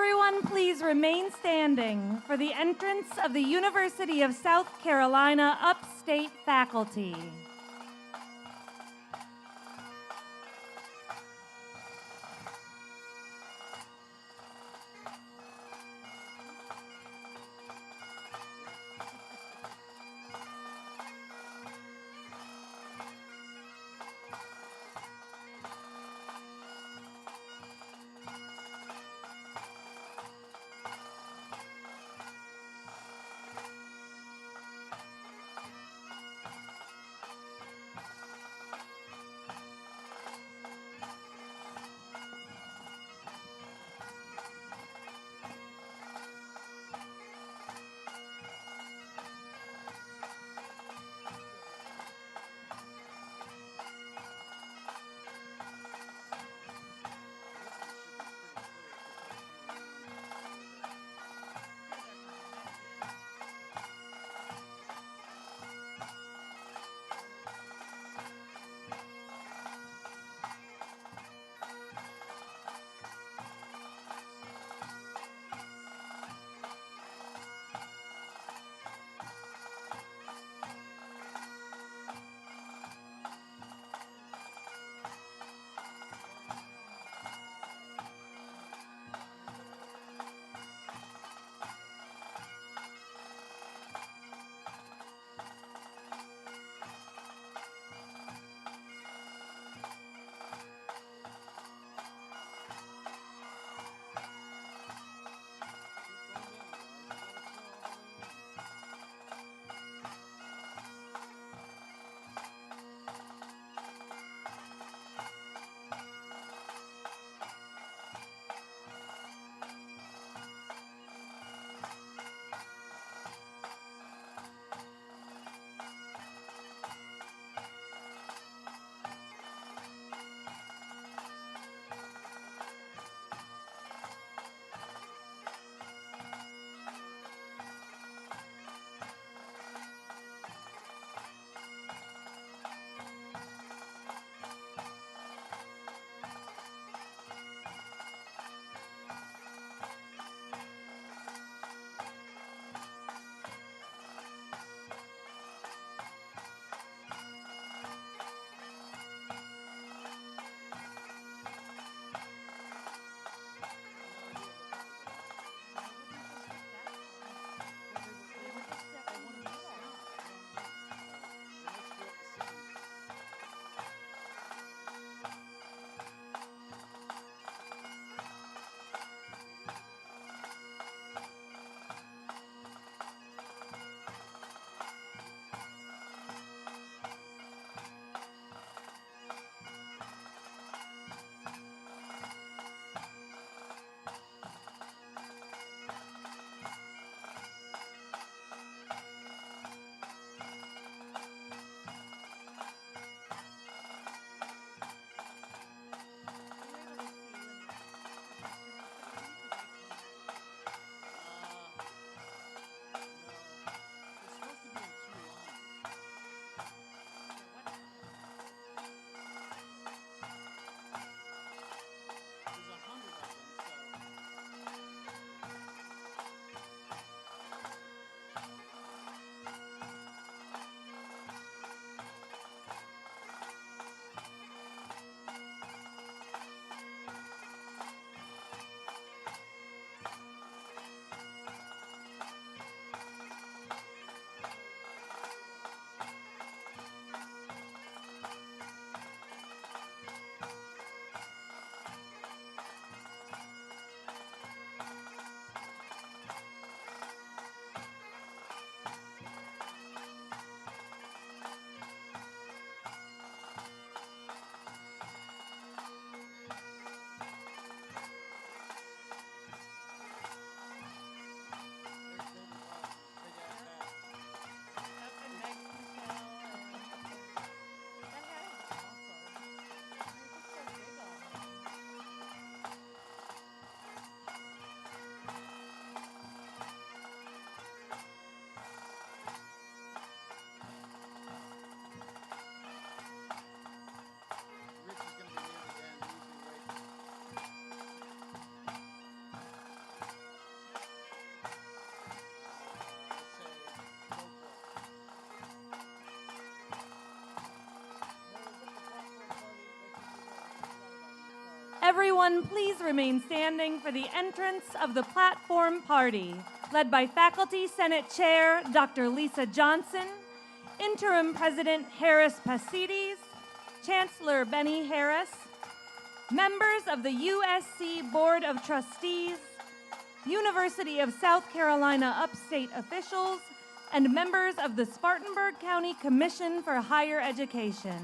everyone please remain standing for the entrance of the University of South Carolina Upstate faculty. everyone please remain standing for the entrance of the platform party, led by Faculty Senate Chair Dr. Lisa Johnson, Interim President Harris Pasides, Chancellor Benny Harris, members of the USC Board of Trustees, University of South Carolina Upstate officials, and members of the Spartanburg County Commission for Higher Education.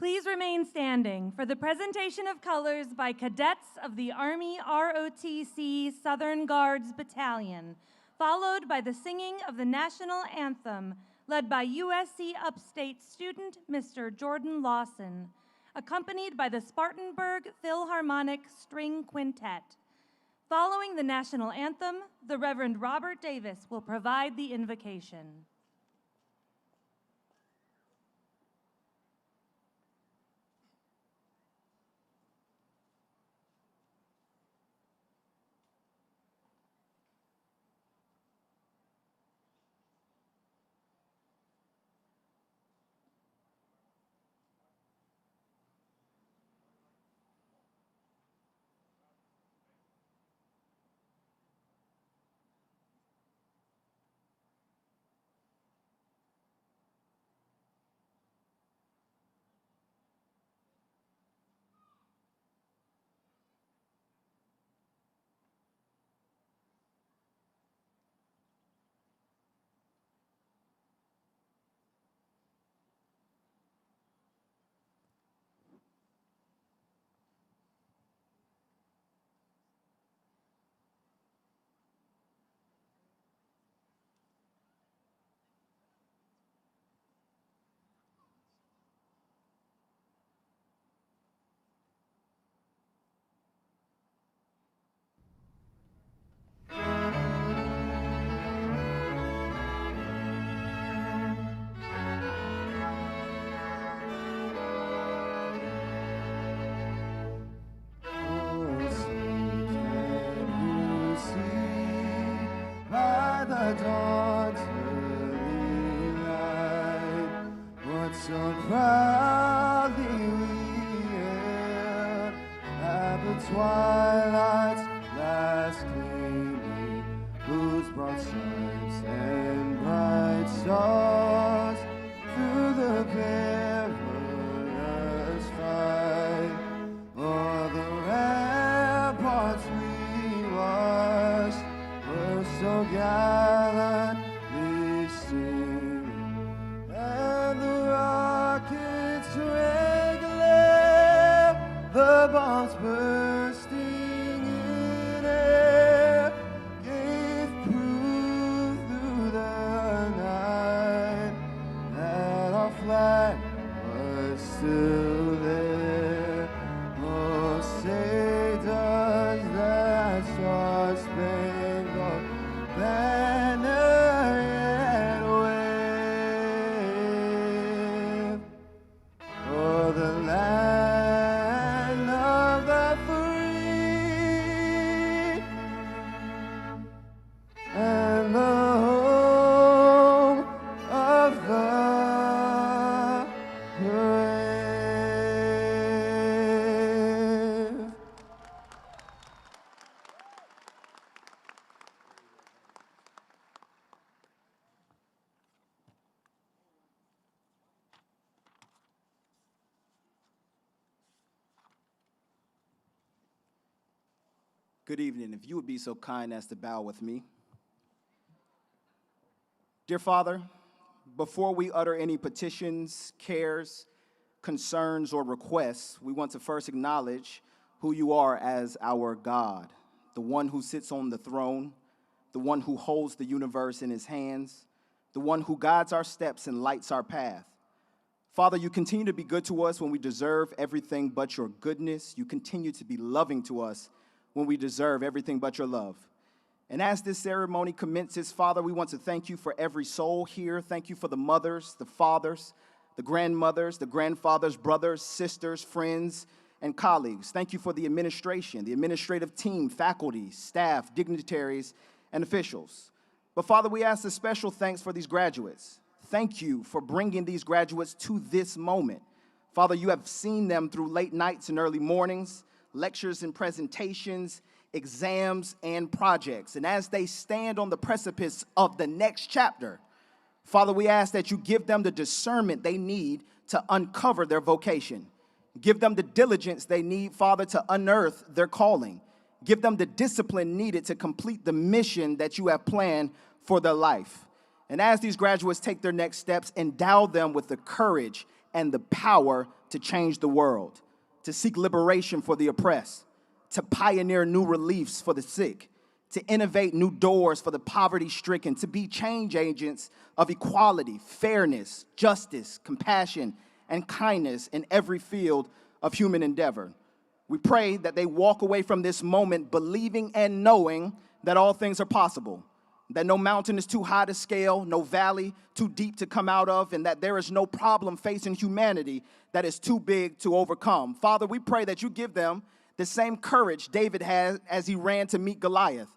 Please remain standing for the presentation of colors by cadets of the Army ROTC Southern Guards Battalion, followed by the singing of the national anthem led by USC Upstate student Mr. Jordan Lawson, accompanied by the Spartanburg Philharmonic String Quintet. Following the national anthem, the Reverend Robert Davis will provide the invocation. So proudly we hailed at the twilight's last gleaming, whose broad stripes and bright stars through the perilous fight o'er the ramparts we watched were so gallantly seen, and the rockets regular the bomb bombs bursting in air gave proof through the night that our flag was still there. Oh, say does that star-spangled banner yet wave for the land of the free and the home of the brave. Good evening. If you would be so kind as to bow with me. Dear Father, before we utter any petitions, cares, concerns, or requests, we want to first acknowledge who you are as our God, the one who sits on the throne, the one who holds the universe in his hands, the one who guides our steps and lights our path. Father, you continue to be good to us when we deserve everything but your goodness. You continue to be loving to us when we deserve everything but your love. And as this ceremony commences, Father, we want to thank you for every soul here. Thank you for the mothers, the fathers, the grandmothers, the grandfathers, brothers, sisters, friends, and colleagues. Thank you for the administration, the administrative team, faculty, staff, dignitaries, and officials. But Father, we ask a special thanks for these graduates. Thank you for bringing these graduates to this moment. Father, you have seen them through late nights and early mornings, lectures and presentations, exams and projects. And as they stand on the precipice of the next chapter, Father, we ask that you give them the discernment they need to uncover their vocation. Give them the diligence they need, Father, to unearth their calling. Give them the discipline needed to complete the mission that you have planned for their life. And as these graduates take their next steps, endow them with the courage and the power to change the world, to seek liberation for the oppressed, to pioneer new reliefs for the sick, to innovate new doors for the poverty-stricken, to be change agents of equality, fairness, justice, compassion, and kindness in every field of human endeavor. We pray that they walk away from this moment believing and knowing that all things are possible, that no mountain is too high to scale, no valley too deep to come out of, and that there is no problem facing humanity that is too big to overcome. Father, we pray that you give them the same courage David had as he ran to meet Goliath.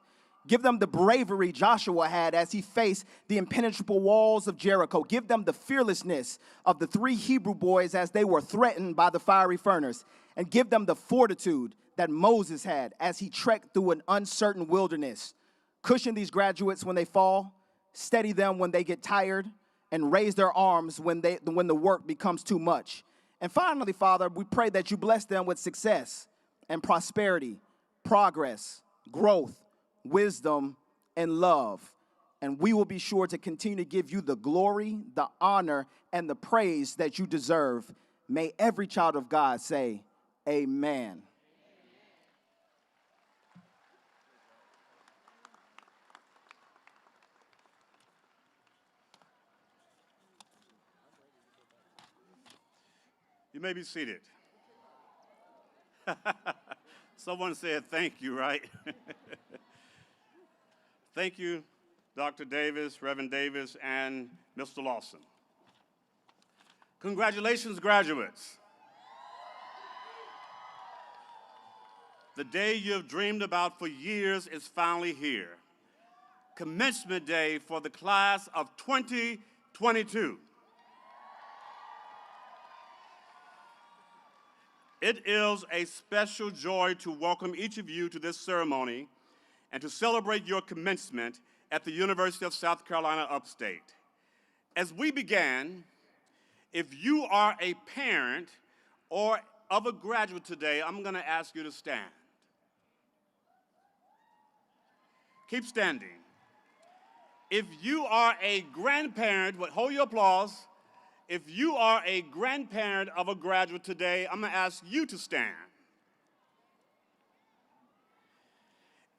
Give them the bravery Joshua had as he faced the impenetrable walls of Jericho. Give them the fearlessness of the 3 Hebrew boys as they were threatened by the fiery furnace. And give them the fortitude that Moses had as he trekked through an uncertain wilderness. Cushion these graduates when they fall, steady them when they get tired, and raise their arms when the work becomes too much. And finally, Father, we pray that you bless them with success and prosperity, progress, growth, wisdom, and love. And we will be sure to continue to give you the glory, the honor, and the praise that you deserve. May every child of God say, amen. You may be seated. Someone said thank you, right? Thank you, Dr. Davis, Reverend Davis, and Mr. Lawson. Congratulations, graduates. The day you've dreamed about for years is finally here. Commencement day for the class of 2022. It is a special joy to welcome each of you to this ceremony and to celebrate your commencement at the University of South Carolina Upstate. As we began, if you are a parent or of a graduate today, I'm going to ask you to stand. Keep standing. If you are a grandparent, hold your applause. If you are a grandparent of a graduate today, I'm going to ask you to stand.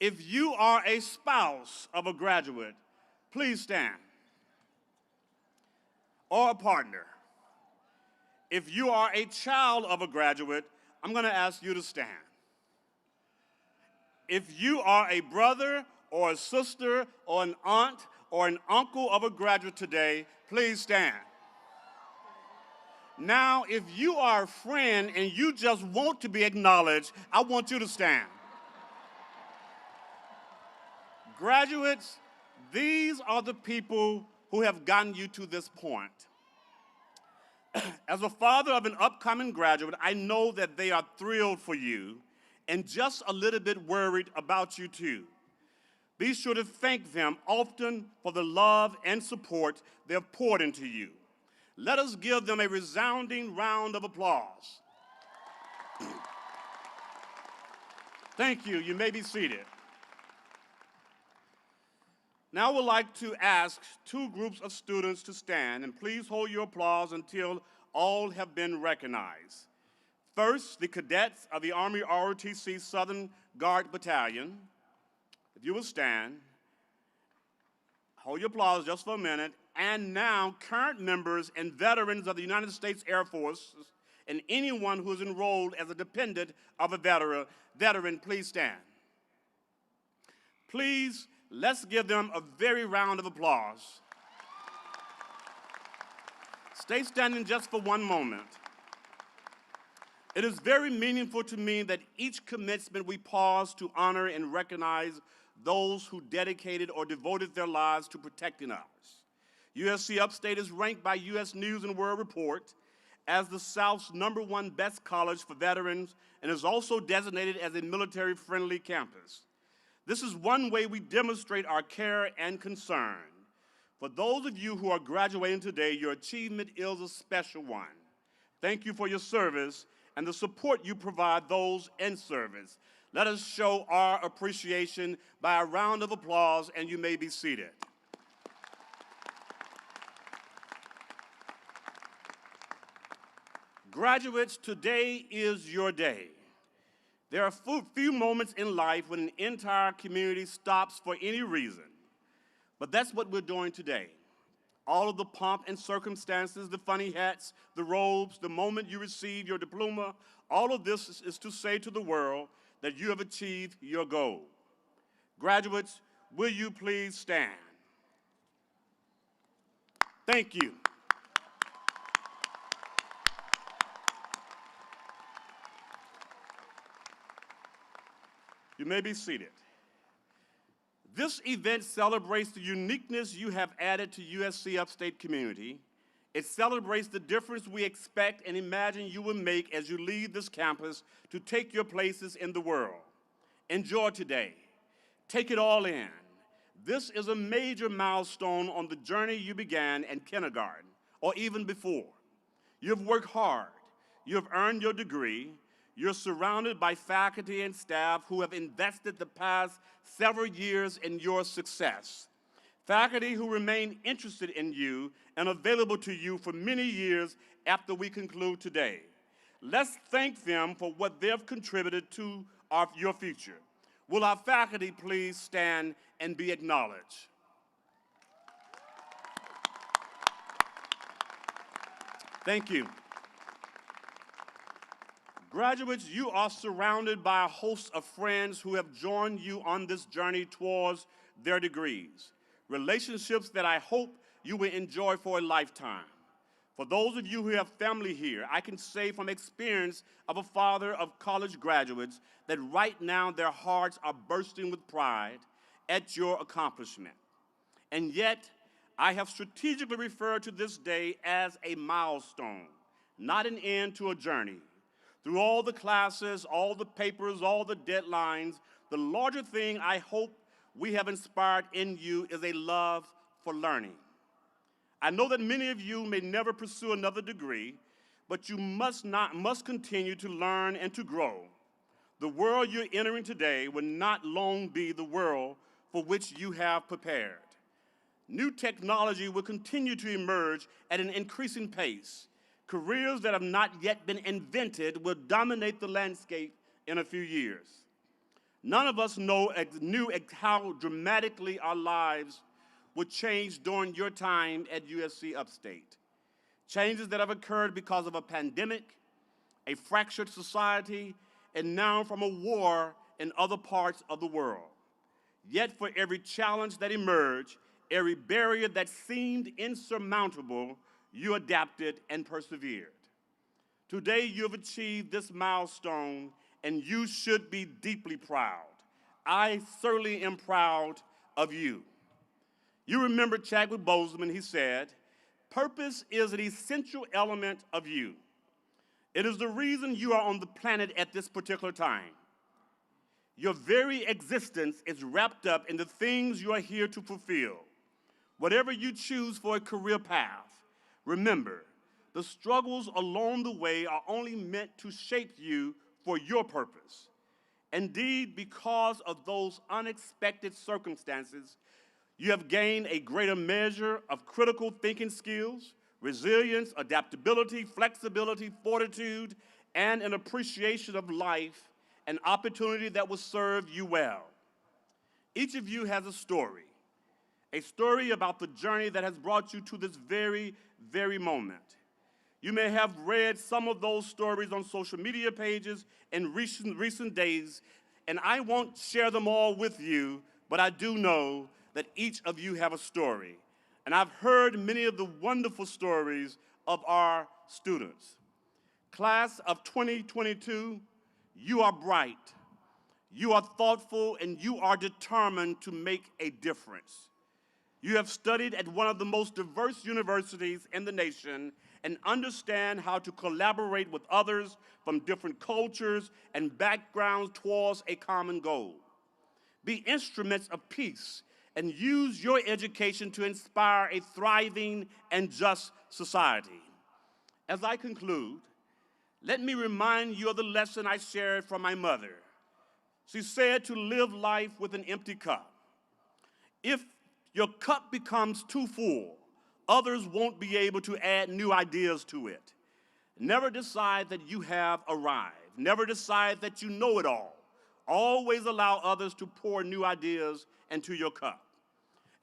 If you are a spouse of a graduate, please stand. Or a partner. If you are a child of a graduate, I'm going to ask you to stand. If you are a brother or a sister or an aunt or an uncle of a graduate today, please stand. Now, if you are a friend and you just want to be acknowledged, I want you to stand. Graduates, these are the people who have gotten you to this point. As a father of an upcoming graduate, I know that they are thrilled for you and just a little bit worried about you too. Be sure to thank them often for the love and support they have poured into you. Let us give them a resounding round of applause. Thank you. You may be seated. Now I would like to ask two groups of students to stand, and please hold your applause until all have been recognized. First, the cadets of the Army ROTC Southern Guard Battalion. If you will stand, hold your applause just for a minute. And now, current members and veterans of the United States Air Force, and anyone who is enrolled as a dependent of a veteran, please stand. Please, let's give them a very round of applause. Stay standing just for one moment. It is very meaningful to me that each commencement we pause to honor and recognize those who dedicated or devoted their lives to protecting us. USC Upstate is ranked by U.S. News and World Report as the South's #1 best college for veterans and is also designated as a military-friendly campus. This is one way we demonstrate our care and concern. For those of you who are graduating today, your achievement is a special one. Thank you for your service and the support you provide those in service. Let us show our appreciation by a round of applause, and you may be seated. Graduates, today is your day. There are few moments in life when an entire community stops for any reason, but that's what we're doing today. All of the pomp and circumstances, the funny hats, the robes, the moment you receive your diploma, all of this is to say to the world that you have achieved your goal. Graduates, will you please stand? Thank you. You may be seated. This event celebrates the uniqueness you have added to USC Upstate community. It celebrates the difference we expect and imagine you will make as you leave this campus to take your places in the world. Enjoy today. Take it all in. This is a major milestone on the journey you began in kindergarten or even before. You've worked hard. You've earned your degree. You're surrounded by faculty and staff who have invested the past several years in your success. Faculty who remain interested in you and available to you for many years after we conclude today. Let's thank them for what they've contributed to your future. Will our faculty please stand and be acknowledged? Thank you. Graduates, you are surrounded by a host of friends who have joined you on this journey towards their degrees. Relationships that I hope you will enjoy for a lifetime. For those of you who have family here, I can say from experience of a father of college graduates that right now their hearts are bursting with pride at your accomplishment. And yet, I have strategically referred to this day as a milestone, not an end to a journey. Through all the classes, all the papers, all the deadlines, the larger thing I hope we have inspired in you is a love for learning. I know that many of you may never pursue another degree, but you must continue to learn and to grow. The world you're entering today will not long be the world for which you have prepared. New technology will continue to emerge at an increasing pace. Careers that have not yet been invented will dominate the landscape in a few years. None of us knew how dramatically our lives would change during your time at USC Upstate. Changes that have occurred because of a pandemic, a fractured society, and now from a war in other parts of the world. Yet for every challenge that emerged, every barrier that seemed insurmountable, you adapted and persevered. Today you have achieved this milestone, and you should be deeply proud. I certainly am proud of you. You remember Chadwick Boseman, he said, "Purpose is an essential element of you. It is the reason you are on the planet at this particular time. Your very existence is wrapped up in the things you are here to fulfill. Whatever you choose for a career path, remember, the struggles along the way are only meant to shape you for your purpose. Indeed, because of those unexpected circumstances, you have gained a greater measure of critical thinking skills, resilience, adaptability, flexibility, fortitude, and an appreciation of life, an opportunity that will serve you well. Each of you has a story about the journey that has brought you to this very, very moment. You may have read some of those stories on social media pages in recent days, and I won't share them all with you, but I do know that each of you have a story. And I've heard many of the wonderful stories of our students. Class of 2022, you are bright, you are thoughtful, and you are determined to make a difference. You have studied at one of the most diverse universities in the nation and understand how to collaborate with others from different cultures and backgrounds towards a common goal. Be instruments of peace and use your education to inspire a thriving and just society. As I conclude, let me remind you of the lesson I shared from my mother. She said to live life with an empty cup. If your cup becomes too full, others won't be able to add new ideas to it. Never decide that you have arrived. Never decide that you know it all. Always allow others to pour new ideas into your cup.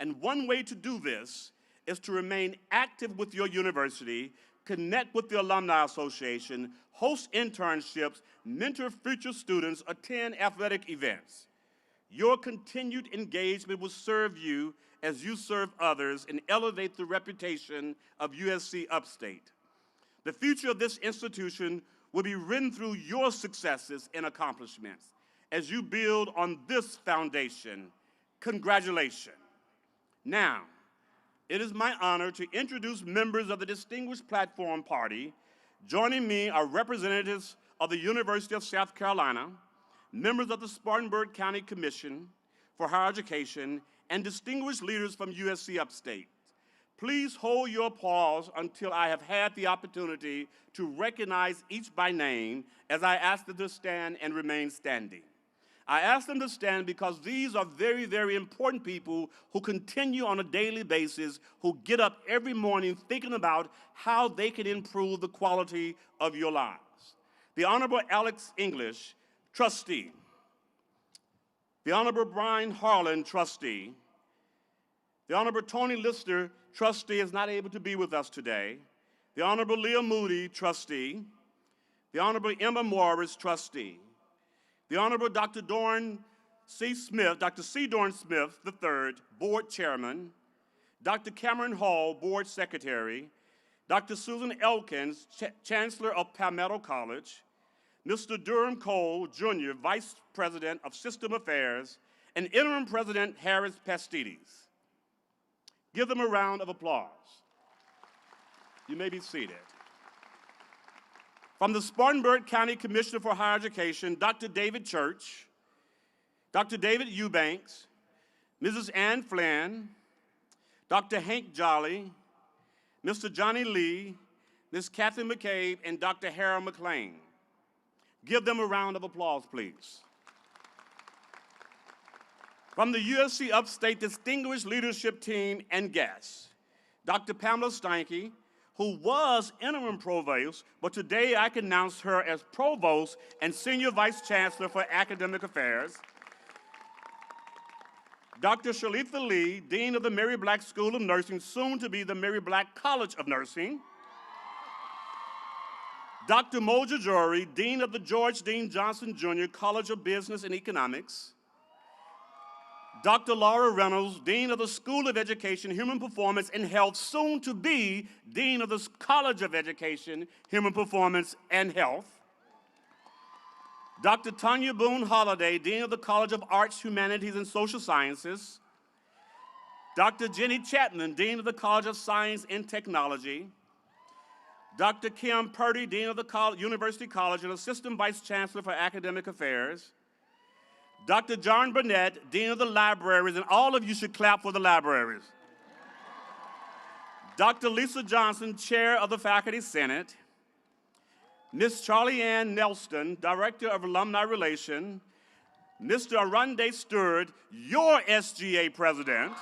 And one way to do this is to remain active with your university, connect with the Alumni Association, host internships, mentor future students, attend athletic events. Your continued engagement will serve you as you serve others and elevate the reputation of USC Upstate. The future of this institution will be written through your successes and accomplishments. As you build on this foundation, congratulations. Now, it is my honor to introduce members of the Distinguished Platform Party. Joining me are representatives of the University of South Carolina, members of the Spartanburg County Commission for Higher Education, and distinguished leaders from USC Upstate. Please hold your applause until I have had the opportunity to recognize each by name as I ask them to stand and remain standing. I ask them to stand because these are very, very important people who continue on a daily basis, who get up every morning thinking about how they can improve the quality of your lives. The Honorable Alex English, trustee. The Honorable Brian Harlan, trustee. The Honorable Tony Lister, trustee, is not able to be with us today. The Honorable Leah Moody, trustee. The Honorable Emma Morris, trustee. The Honorable Dr. Dorn C. Smith, Dr. C. Dorn Smith III, board chairman. Dr. Cameron Hall, board secretary. Dr. Susan Elkins, chancellor of Palmetto College. Mr. Durham Cole, Jr., Vice President of System Affairs, and Interim President Harris Pastides. Give them a round of applause. You may be seated. From the Spartanburg County Commissioner for Higher Education, Dr. David Church, Dr. David Eubanks, Mrs. Ann Flynn, Dr. Hank Jolly, Mr. Johnny Lee, Ms. Kathy McCabe, and Dr. Harold McLean. Give them a round of applause, please. From the USC Upstate Distinguished Leadership Team and guests, Dr. Pamela Steinke, who was interim provost, but today I can announce her as provost and senior vice chancellor for academic affairs. Dr. Shalitha Lee, Dean of the Mary Black School of Nursing, soon to be the Mary Black College of Nursing. Dr. Moja Jory, Dean of the George Dean Johnson Jr. College of Business and Economics. Dr. Laura Reynolds, Dean of the School of Education, Human Performance and Health, soon to be Dean of the College of Education, Human Performance and Health. Dr. Tanya Boone Holliday, Dean of the College of Arts, Humanities and Social Sciences. Dr. Jenny Chapman, Dean of the College of Science and Technology. Dr. Kim Purdy, Dean of the University College and Assistant Vice Chancellor for Academic Affairs. Dr. John Burnett, Dean of the Libraries, and all of you should clap for the libraries. Dr. Lisa Johnson, Chair of the Faculty Senate. Ms. Charlie Ann Nelston, Director of Alumni Relation. Mr. Arunde Stewart, your SGA President.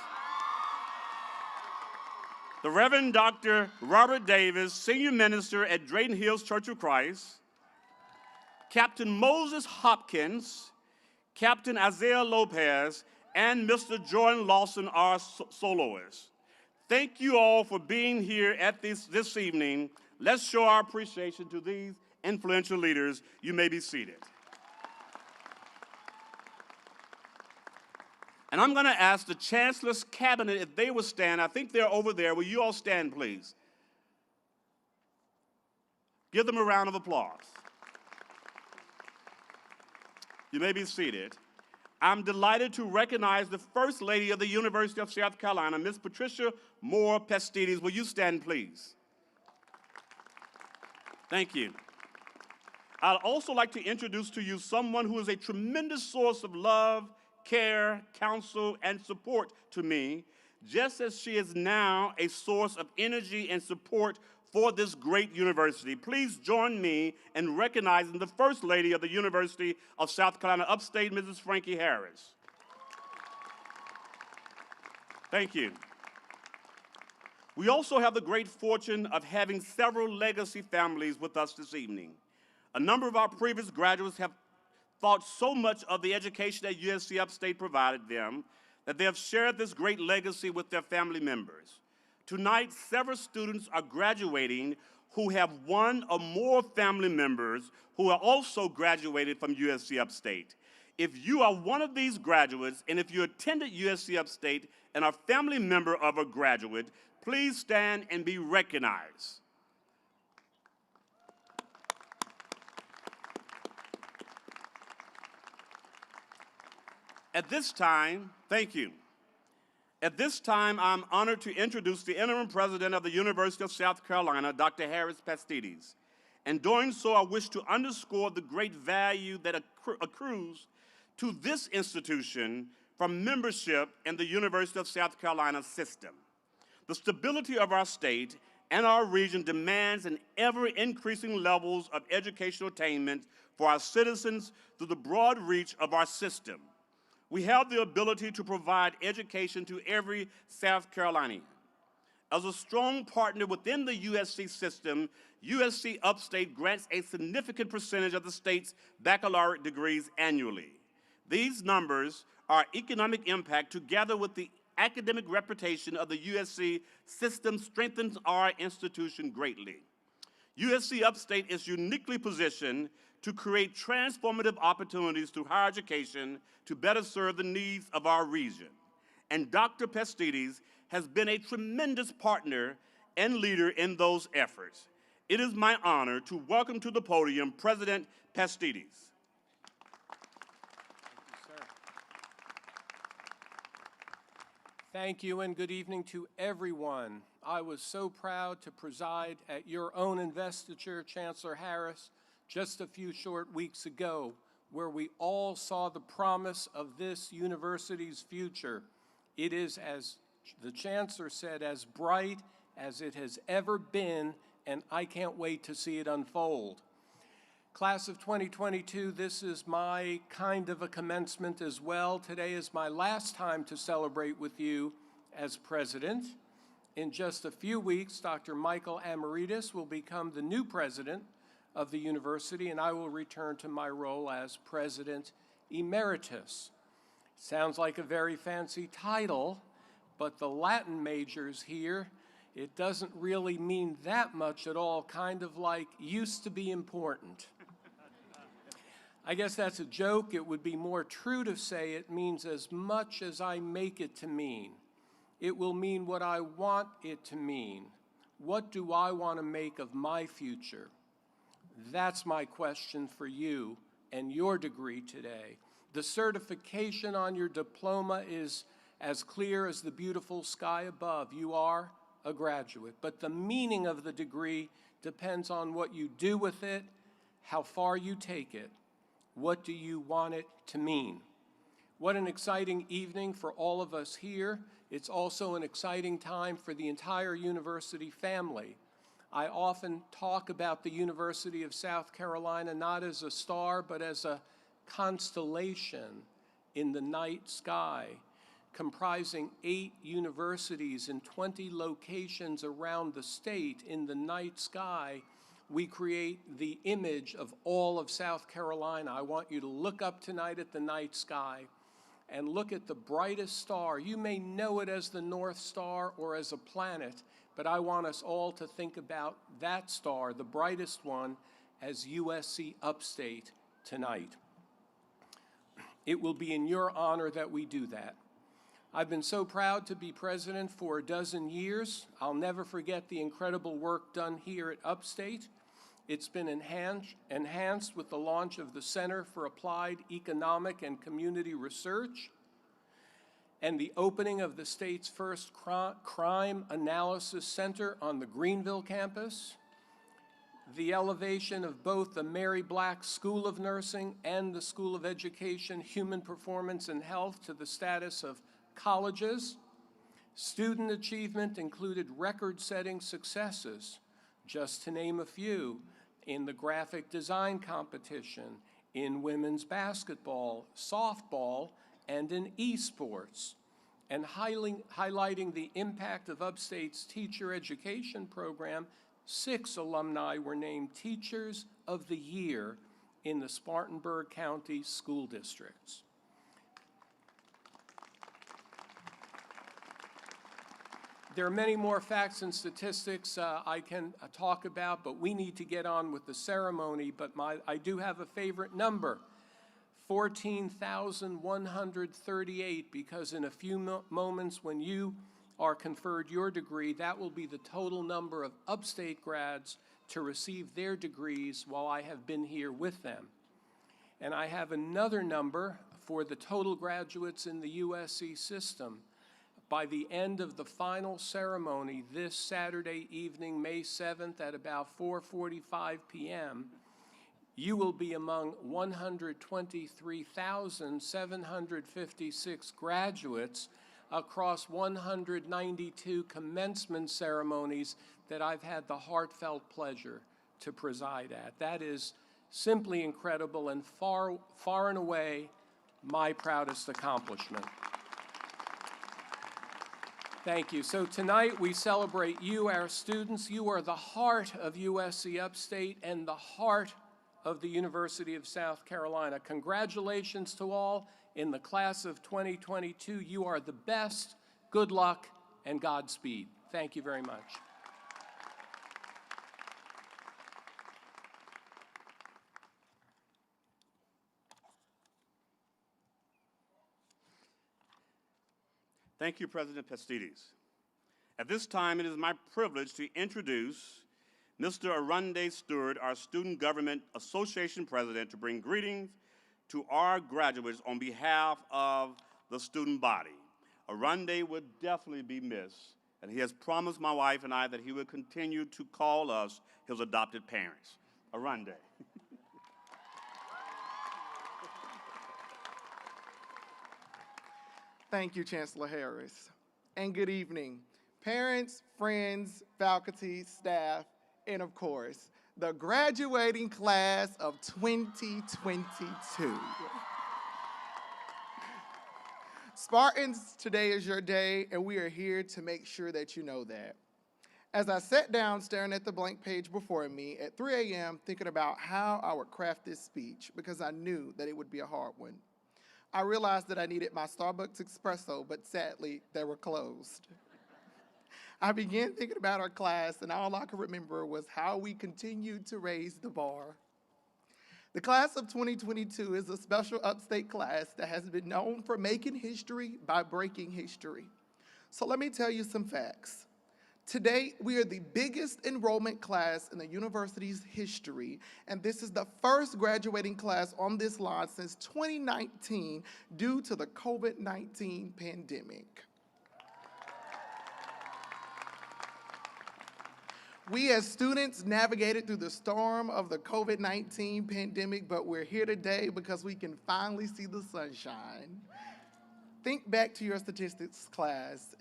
The Reverend Dr. Robert Davis, Senior Minister at Drayton Hills Church of Christ. Captain Moses Hopkins, Captain Isaiah Lopez, and Mr. Jordan Lawson, our soloist. Thank you all for being here at this evening. Let's show our appreciation to these influential leaders. You may be seated. And I'm going to ask the Chancellor's Cabinet if they will stand. I think they're over there. Will you all stand, please? Give them a round of applause. You may be seated. I'm delighted to recognize the First Lady of the University of South Carolina, Ms. Patricia Moore Pastides. Will you stand, please? Thank you. I'd also like to introduce to you someone who is a tremendous source of love, care, counsel, and support to me, just as she is now a source of energy and support for this great university. Please join me in recognizing the First Lady of the University of South Carolina Upstate, Mrs. Frankie Harris. Thank you. We also have the great fortune of having several legacy families with us this evening. A number of our previous graduates have thought so much of the education that USC Upstate provided them that they have shared this great legacy with their family members. Tonight, several students are graduating who have one or more family members who are also graduated from USC Upstate. If you are one of these graduates, and if you attended USC Upstate and are a family member of a graduate, please stand and be recognized. At this time, thank you. At this time, I'm honored to introduce the interim president of the University of South Carolina, Dr. Harris Pastides. In doing so, I wish to underscore the great value that accrues to this institution from membership in the University of South Carolina system. The stability of our state and our region demands an ever-increasing levels of educational attainment for our citizens through the broad reach of our system. We have the ability to provide education to every South Carolinian. As a strong partner within the USC system, USC Upstate grants a significant percentage of the state's baccalaureate degrees annually. These numbers, our economic impact, together with the academic reputation of the USC system, strengthens our institution greatly. USC Upstate is uniquely positioned to create transformative opportunities through higher education to better serve the needs of our region. And Dr. Pastides has been a tremendous partner and leader in those efforts. It is my honor to welcome to the podium President Pastides. Thank you and good evening to everyone. I was so proud to preside at your own investiture, Chancellor Harris, just a few short weeks ago, where we all saw the promise of this university's future. It is, as the Chancellor said, as bright as it has ever been, and I can't wait to see it unfold. Class of 2022, this is my kind of a commencement as well. Today is my last time to celebrate with you as president. In just a few weeks, Dr. Michael Amaritis will become the new president of the university, and I will return to my role as president emeritus. Sounds like a very fancy title, but the Latin majors here, it doesn't really mean that much at all, kind of like used to be important. I guess that's a joke. It would be more true to say it means as much as I make it to mean. It will mean what I want it to mean. What do I want to make of my future? That's my question for you and your degree today. The certification on your diploma is as clear as the beautiful sky above. You are a graduate. But the meaning of the degree depends on what you do with it, how far you take it. What do you want it to mean? What an exciting evening for all of us here. It's also an exciting time for the entire university family. I often talk about the University of South Carolina not as a star, but as a constellation in the night sky, comprising 8 universities in 20 locations around the state. In the night sky, we create the image of all of South Carolina. I want you to look up tonight at the night sky and look at the brightest star. You may know it as the North Star or as a planet, but I want us all to think about that star, the brightest one, as USC Upstate tonight. It will be in your honor that we do that. I've been so proud to be president for a dozen years. I'll never forget the incredible work done here at Upstate. It's been enhanced with the launch of the Center for Applied Economic and Community Research and the opening of the state's first crime analysis center on the Greenville campus, the elevation of both the Mary Black School of Nursing and the School of Education, Human Performance and Health to the status of colleges. Student achievement included record-setting successes, just to name a few, in the graphic design competition, in women's basketball, softball, and in esports, and highlighting the impact of Upstate's teacher education program. 6 alumni were named Teachers of the Year in the Spartanburg County school districts. There are many more facts and statistics I can talk about, but we need to get on with the ceremony. But I do have a favorite number, 14,138, because in a few moments when you are conferred your degree, that will be the total number of Upstate grads to receive their degrees while I have been here with them. And I have another number for the total graduates in the USC system. By the end of the final ceremony this Saturday evening, May 7th at about 4:45 p.m., you will be among 123,756 graduates across 192 commencement ceremonies that I've had the heartfelt pleasure to preside at. That is simply incredible and far and away my proudest accomplishment. Thank you. So tonight we celebrate you, our students. You are the heart of USC Upstate and the heart of the University of South Carolina. Congratulations to all in the class of 2022. You are the best. Good luck and Godspeed. Thank you very much. Thank you, President Pastides. At this time, it is my privilege to introduce Mr. Arunde Stewart, our Student Government Association President, to bring greetings to our graduates on behalf of the student body. Arunde would definitely be missed, and he has promised my wife and I that he would continue to call us his adopted parents. Arunde. Thank you, Chancellor Harris. And good evening, parents, friends, faculty, staff, and of course, the graduating class of 2022. Spartans, today is your day, and we are here to make sure that you know that. As I sat down staring at the blank page before me at 3 a.m. thinking about how I would craft this speech because I knew that it would be a hard one, I realized that I needed my Starbucks espresso, but sadly, they were closed. I began thinking about our class, and all I could remember was how we continued to raise the bar. The class of 2022 is a special Upstate class that has been known for making history by breaking history. So let me tell you some facts. Today, we are the biggest enrollment class in the university's history, and this is the first graduating class on this line since 2019 due to the COVID-19 pandemic. We as students navigated through the storm of the COVID-19 pandemic, but we're here today because we can finally see the sunshine. Think back to your statistics class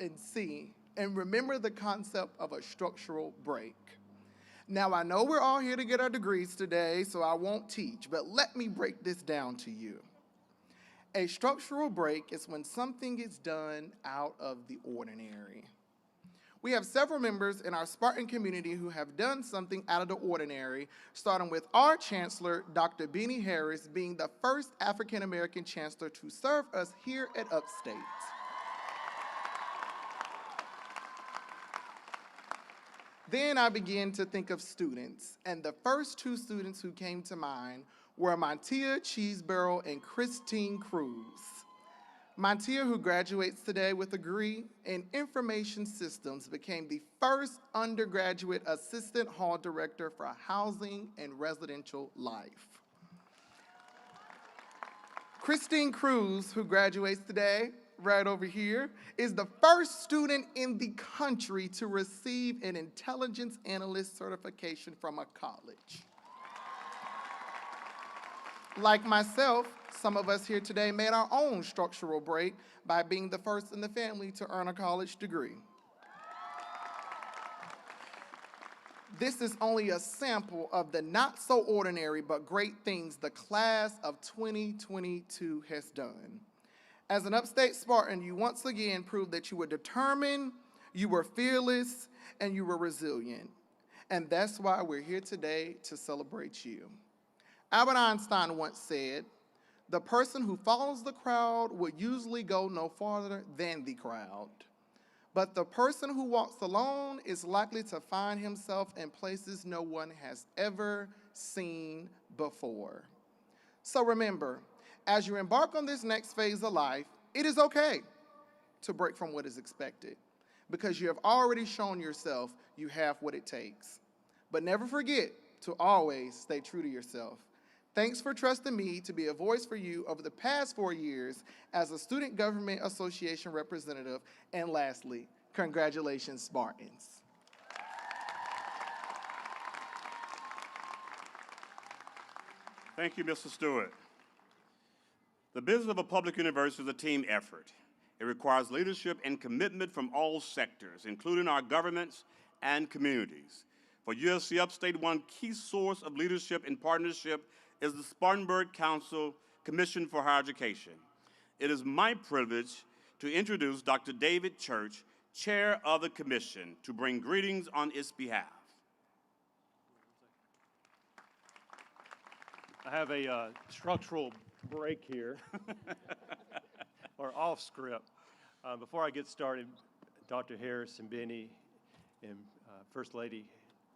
and remember the concept of a structural break. Now, I know we're all here to get our degrees today, so I won't teach, but let me break this down to you. A structural break is when something is done out of the ordinary. We have several members in our Spartan community who have done something out of the ordinary, starting with our Chancellor, Dr. Benny Harris, being the first African-American Chancellor to serve us here at Upstate. Then I began to think of students, and the first two students who came to mind were Montia Cheesebarrow and Christine Cruz. Montia, who graduates today with a degree in information systems, became the first undergraduate assistant hall director for housing and residential life. Christine Cruz, who graduates today, right over here, is the first student in the country to receive an intelligence analyst certification from a college. Like myself, some of us here today made our own structural break by being the first in the family to earn a college degree. This is only a sample of the not so ordinary but great things the class of 2022 has done. As an Upstate Spartan, you once again proved that you were determined, you were fearless, and you were resilient. And that's why we're here today to celebrate you. Albert Einstein once said, "The person who follows the crowd will usually go no farther than the crowd. But the person who walks alone is likely to find himself in places no one has ever seen before." So remember, as you embark on this next phase of life, it is okay to break from what is expected because you have already shown yourself you have what it takes. But never forget to always stay true to yourself. Thanks for trusting me to be a voice for you over the past 4 years as a Student Government Association representative. And lastly, congratulations, Spartans. Thank you, Mr. Stewart. The business of a public university is a team effort. It requires leadership and commitment from all sectors, including our governments and communities. For USC Upstate, one key source of leadership and partnership is the Spartanburg Council Commission for Higher Education. It is my privilege to introduce Dr. David Church, Chair of the Commission, to bring greetings on its behalf. I have a structural break here, or off script. Before I get started, Dr. Harris and Benny and First Lady,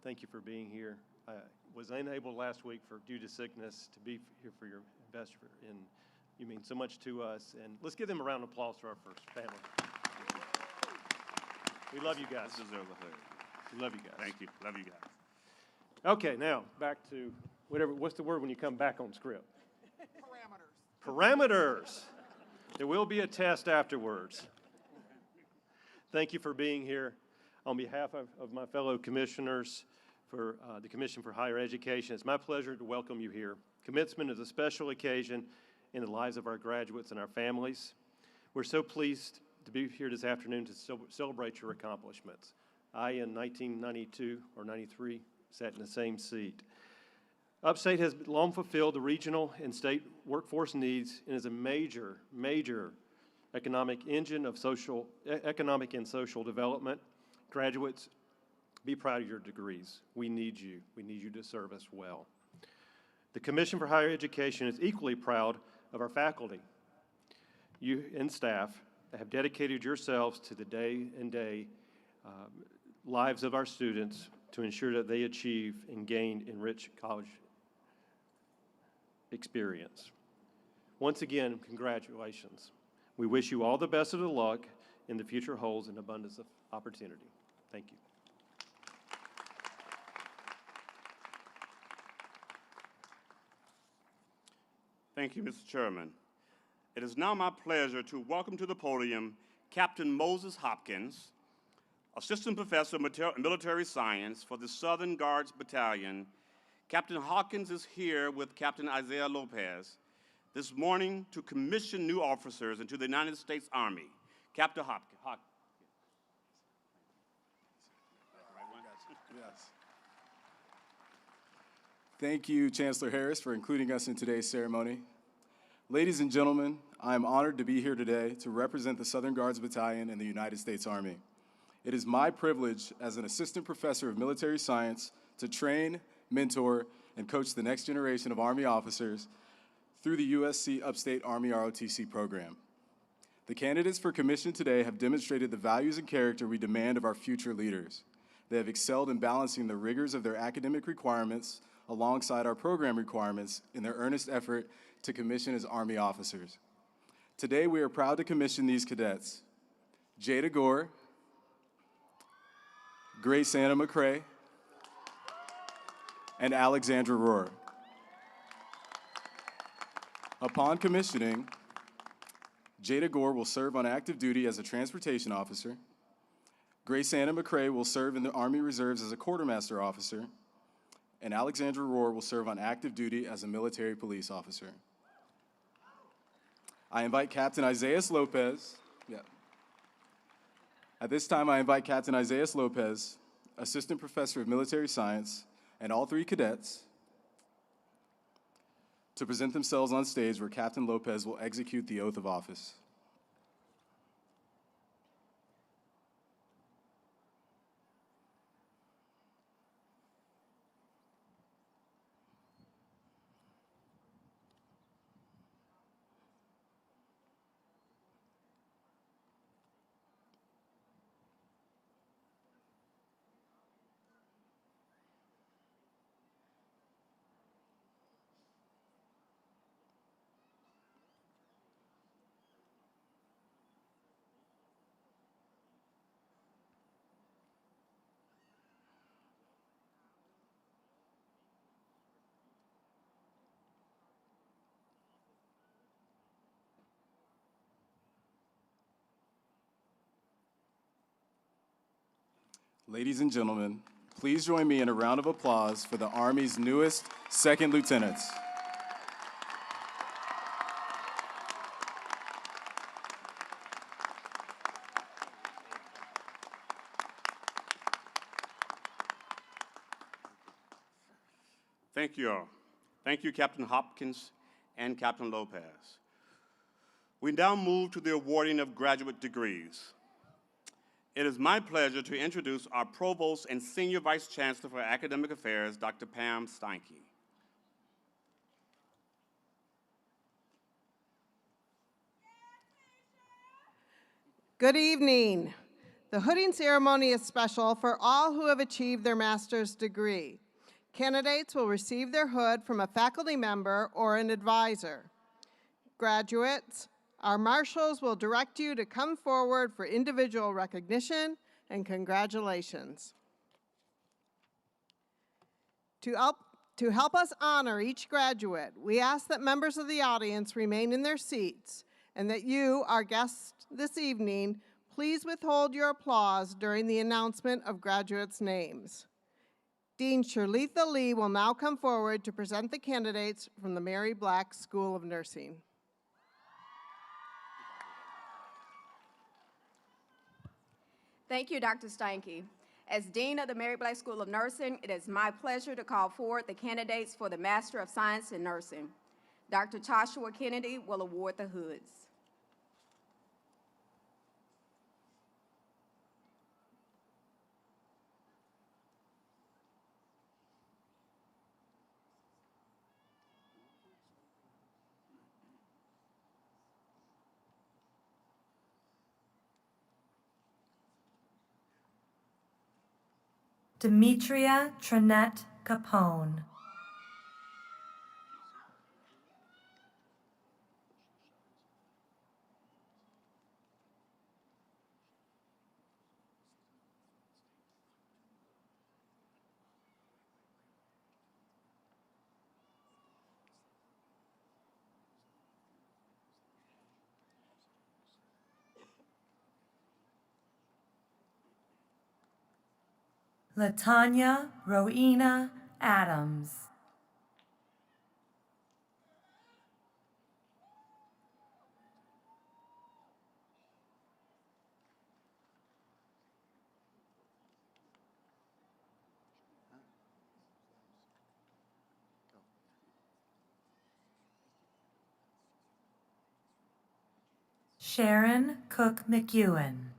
thank you for being here. I was unable last week due to sickness to be here for your investor, and you mean so much to us. And let's give them a round of applause for our first family. We love you guys. This deserves a hug. We love you guys. Thank you. Love you guys. Okay, now back to what's the word when you come back on script? Parameters. There will be a test afterwards. Thank you for being here. On behalf of my fellow commissioners for the Commission for Higher Education, it's my pleasure to welcome you here. Commencement is a special occasion in the lives of our graduates and our families. We're so pleased to be here this afternoon to celebrate your accomplishments. I, in 1992 or 93, sat in the same seat. Upstate has long fulfilled the regional and state workforce needs and is a major economic engine of economic and social development. Graduates, be proud of your degrees. We need you. We need you to serve us well. The Commission for Higher Education is equally proud of our faculty. you and staff that have dedicated yourselves to the day-and-day lives of our students to ensure that they achieve and gain enriched college experience. Once again, congratulations. We wish you all the best of the luck in the future holds an abundance of opportunity. Thank you. Thank you, Mr. Chairman. It is now my pleasure to welcome to the podium Captain Moses Hopkins, Assistant Professor of Military Science for the Southern Guards Battalion. Captain Hopkins is here with Captain Isaiah Lopez this morning to commission new officers into the United States Army. Captain Hopkins. Yes. Thank you, Chancellor Harris, for including us in today's ceremony. Ladies and gentlemen, I am honored to be here today to represent the Southern Guards Battalion in the United States Army. It is my privilege as an assistant professor of military science to train, mentor, and coach the next generation of Army officers through the USC Upstate Army ROTC program. The candidates for commission today have demonstrated the values and character we demand of our future leaders. They have excelled in balancing the rigors of their academic requirements alongside our program requirements in their earnest effort to commission as Army officers. Today, we are proud to commission these cadets: Jada Gore, Grace Anna McCrae, and Alexandra Rohr. Upon commissioning, Jada Gore will serve on active duty as a transportation officer. Grace Anna McCrae will serve in the Army Reserves as a quartermaster officer, and Alexandra Rohr will serve on active duty as a military police officer. I invite Captain Isaiah Lopez. At this time, I invite Captain Isaiah Lopez, Assistant Professor of Military Science, and all three cadets to present themselves on stage where Captain Lopez will execute the oath of office. Ladies and gentlemen, please join me in a round of applause for the Army's newest second lieutenants. Thank you all. Thank you, Captain Hopkins and Captain Lopez. We now move to the awarding of graduate degrees. It is my pleasure to introduce our Provost and Senior Vice Chancellor for Academic Affairs, Dr. Pam Steinke. Good evening. The hooding ceremony is special for all who have achieved their master's degree. Candidates will receive their hood from a faculty member or an advisor. Graduates, our marshals will direct you to come forward for individual recognition and congratulations. To help us honor each graduate, we ask that members of the audience remain in their seats and that you, our guests this evening, please withhold your applause during the announcement of graduates' names. Dean Shirlitha Lee will now come forward to present the candidates from the Mary Black School of Nursing. Thank you, Dr. Steinke. As Dean of the Mary Black School of Nursing, it is my pleasure to call forward the candidates for the Master of Science in Nursing. Dr. Joshua Kennedy will award the hoods. Demetria Trinette Capone. Latanya Rowena Adams. Sharon Cook McEwen.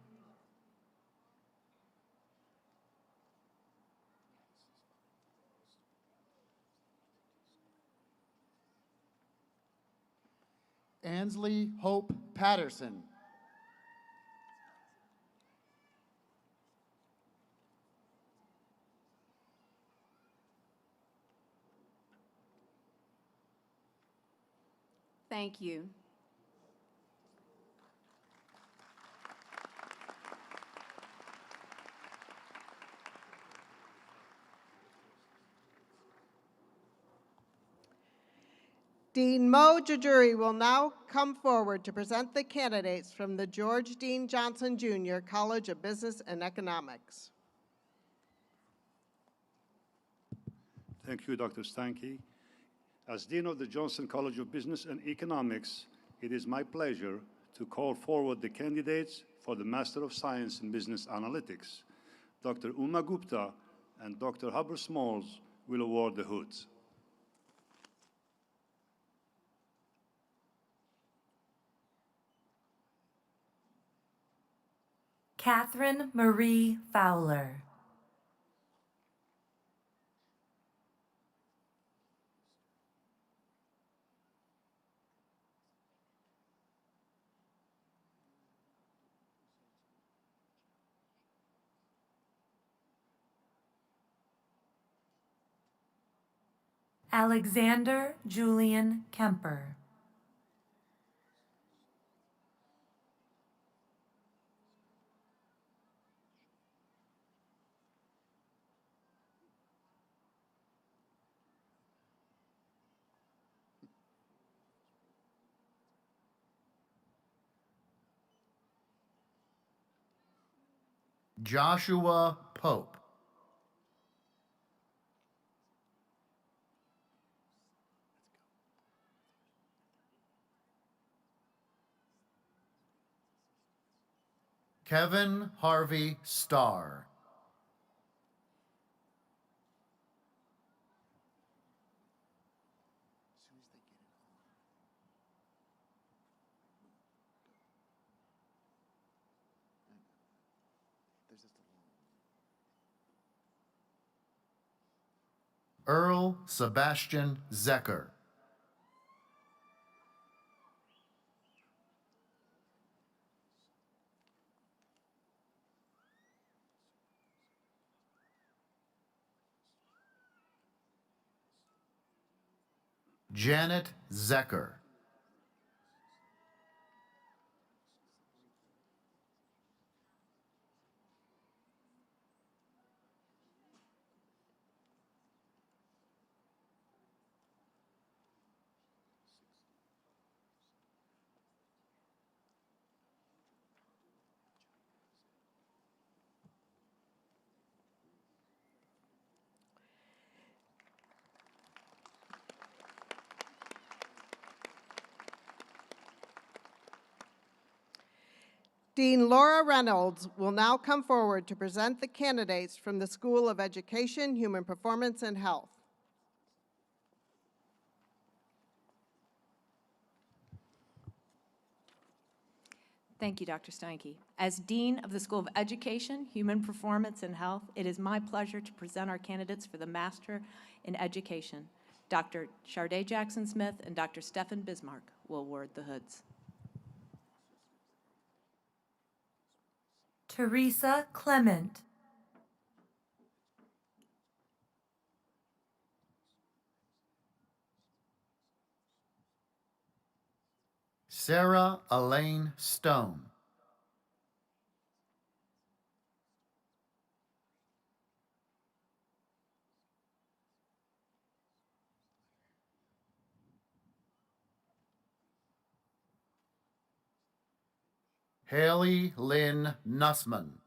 Ansley Hope Patterson. Thank you. Dean Mo Jajuri will now come forward to present the candidates from the George Dean Johnson Jr. College of Business and Economics. Thank you, Dr. Stanky. As Dean of the Johnson College of Business and Economics, it is my pleasure to call forward the candidates for the Master of Science in Business Analytics. Dr. Uma Gupta and Dr. Hubbard Smalls will award the hoods. Catherine Marie Fowler. Alexander Julian Kemper. Joshua Pope. Kevin Harvey Starr. Earl Sebastian Zecker. Janet Zecker. Dean Laura Reynolds will now come forward to present the candidates from the School of Education, Human Performance, and Health. Thank you, Dr. Steinke. As Dean of the School of Education, Human Performance, and Health, it is my pleasure to present our candidates for the Master in Education. Dr. Sharday Jackson-Smith and Dr. Stefan Bismarck will award the hoods. Teresa Clement. Sarah Elaine Stone. Haley Lynn Nussman.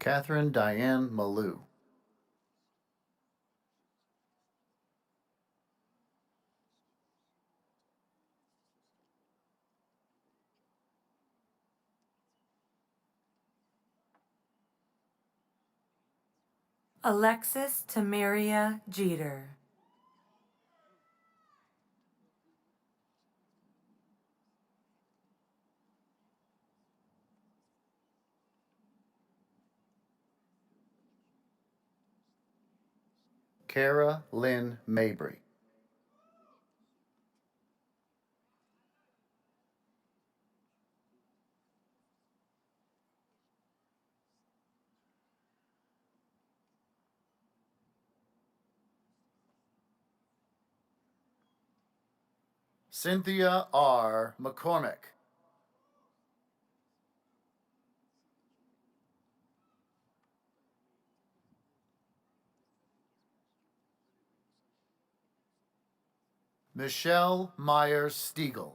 Catherine Diane Malou. Alexis Tamaria Jeter. Kara Lynn Mabry. Cynthia R. McCormick. Michelle Myers Stiegel.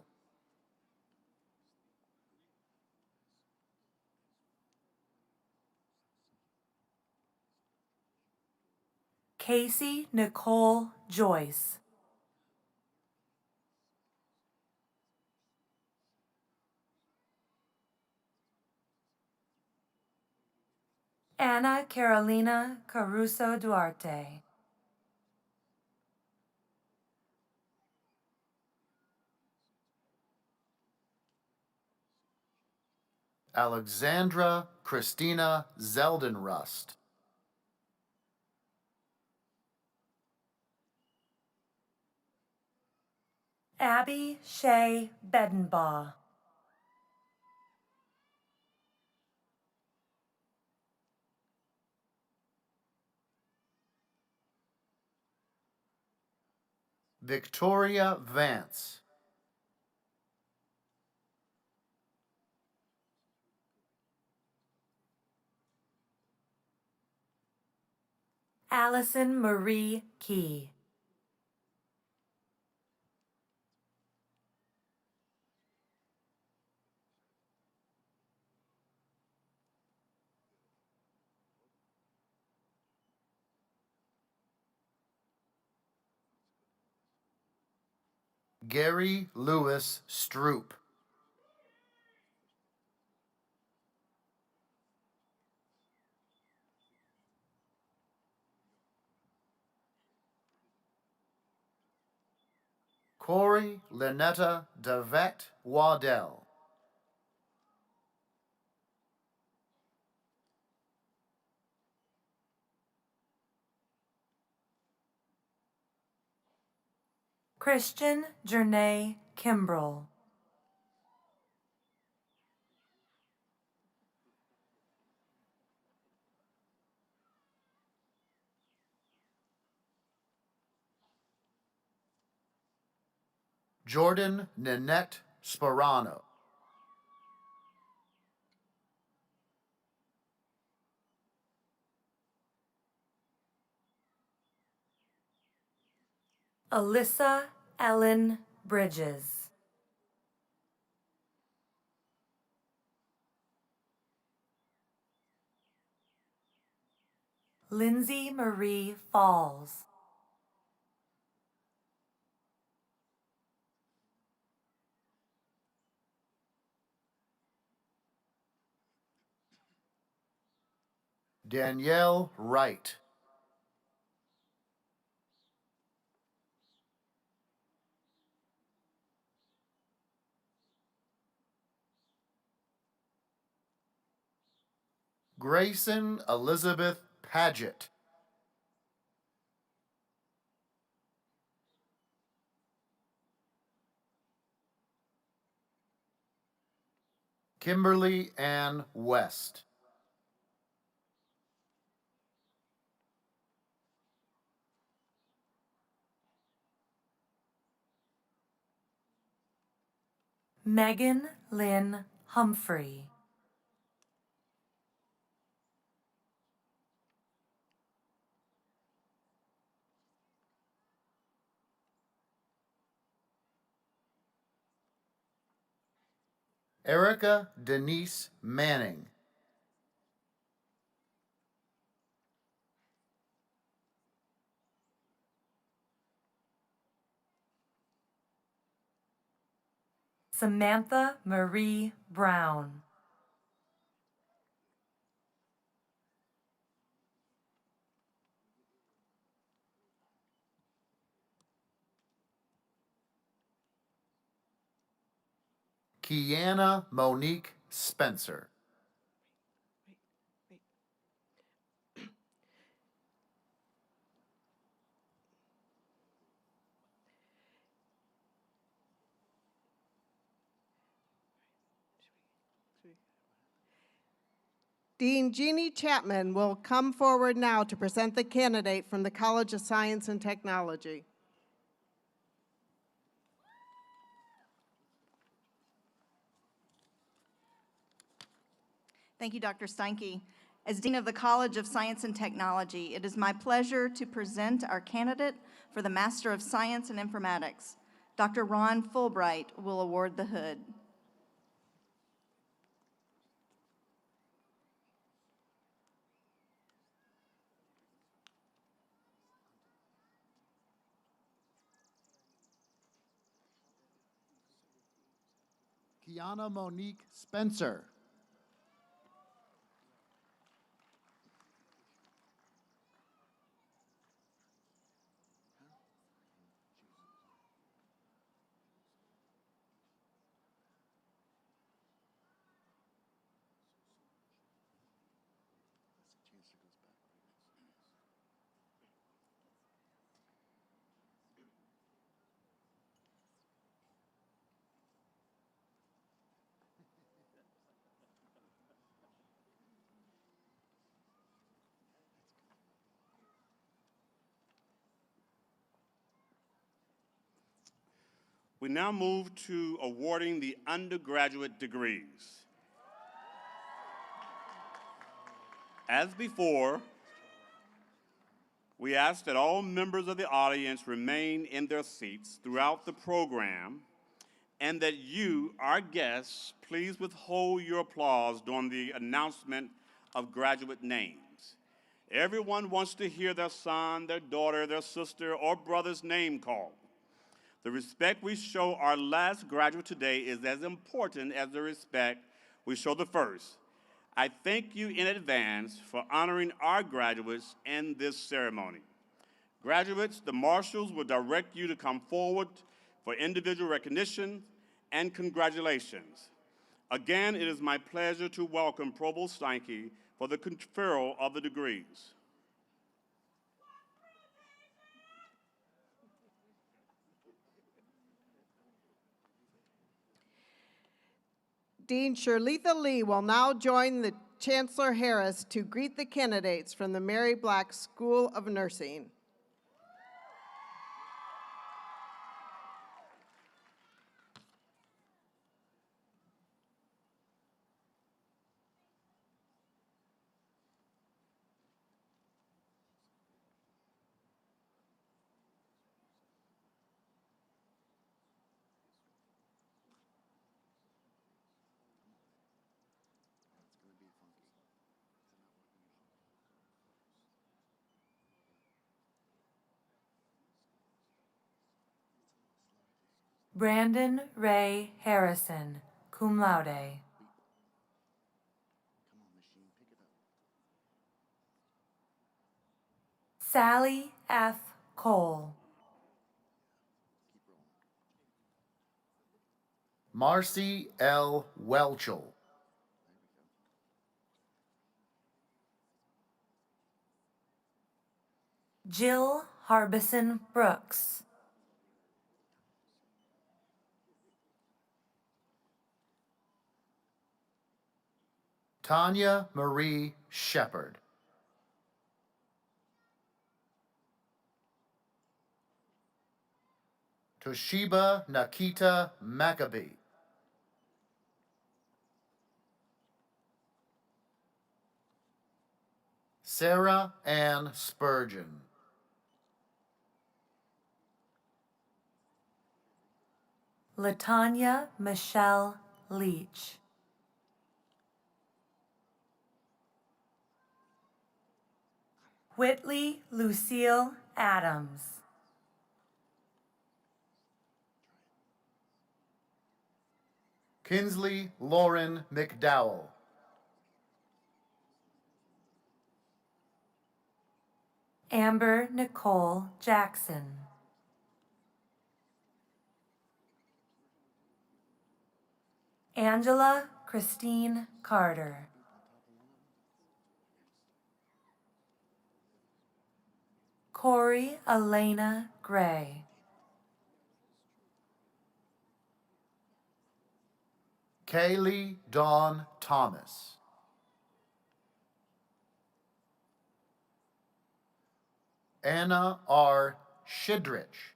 Casey Nicole Joyce. Anna Carolina Caruso Duarte. Alexandra Christina Zeldenrust. Abby Shea Bedenbaugh. Victoria Vance. Allison Marie Key. Gary Lewis Stroop. Corey Lynetta DeVette Waddell. Christian Jernay Kimbrell. Jordan Nanette Sparano. Alyssa Ellen Bridges. Lindsay Marie Falls. Danielle Wright. Grayson Elizabeth Paget. Kimberly Ann West. Megan Lynn Humphrey. Erica Denise Manning. Samantha Marie Brown. Kiana Monique Spencer. Dean Jeannie Chapman will come forward now to present the candidate from the College of Science and Technology. Thank you, Dr. Steinke. As Dean of the College of Science and Technology, it is my pleasure to present our candidate for the Master of Science in Informatics. Dr. Ron Fulbright will award the hood. Kiana Monique Spencer. We now move to awarding the undergraduate degrees. As before, we ask that all members of the audience remain in their seats throughout the program, and that you, our guests, please withhold your applause during the announcement of graduate names. Everyone wants to hear their son, their daughter, their sister, or brother's name called. The respect we show our last graduate today is as important as the respect we show the first. I thank you in advance for honoring our graduates in this ceremony. Graduates, the marshals will direct you to come forward for individual recognition and congratulations. Again, it is my pleasure to welcome Provost Steinke for the conferral of the degrees. Dean Shirlitha Lee will now join the Chancellor Harris to greet the candidates from the Mary Black School of Nursing. Brandon Ray Harrison, cum laude. Sally F. Cole. Marcy L. Welchel. Jill Harbison Brooks. Tanya Marie Shepard. Toshiba Nakita Maccabee. Sarah Ann Spurgeon. Latanya Michelle Leach. Whitley Lucille Adams. Kinsley Lauren McDowell. Amber Nicole Jackson. Angela Christine Carter. Corey Elena Gray. Kaylee Dawn Thomas. Anna R. Shidrich.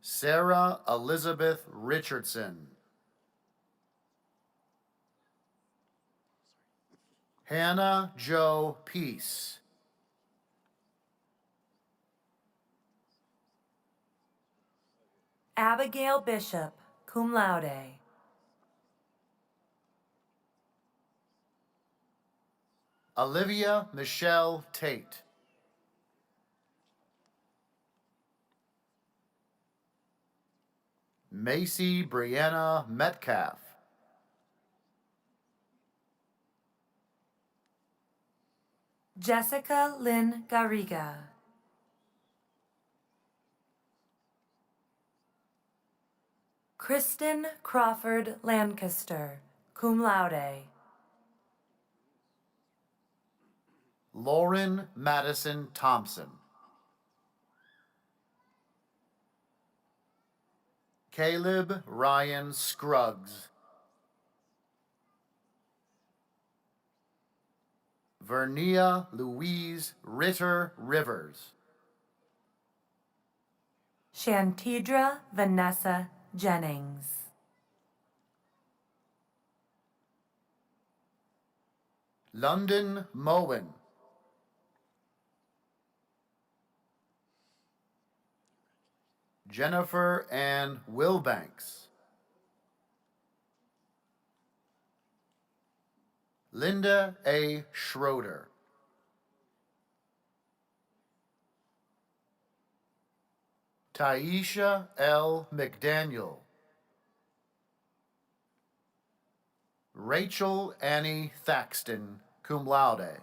Sarah Elizabeth Richardson. Hannah Jo Peace. Abigail Bishop, cum laude. Olivia Michelle Tate. Macy Brianna Metcalf. Jessica Lynn Garriga. Kristen Crawford Lancaster, cum laude. Lauren Madison Thompson. Caleb Ryan Scruggs. Vernia Louise Ritter Rivers. Shantidra Vanessa Jennings. London Moen. Jennifer Ann Wilbanks. Linda A. Schroeder. Taisha L. McDaniel. Rachel Annie Thaxton, cum laude.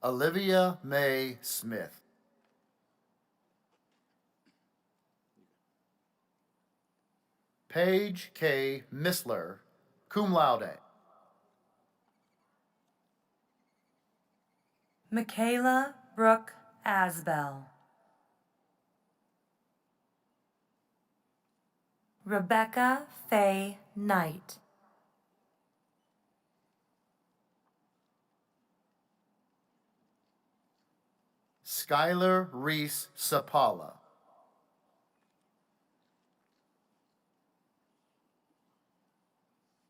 Olivia Mae Smith. Paige K. Missler, cum laude. Michaela Brooke Asbell. Rebecca Faye Knight. Skylar Reese Sapala.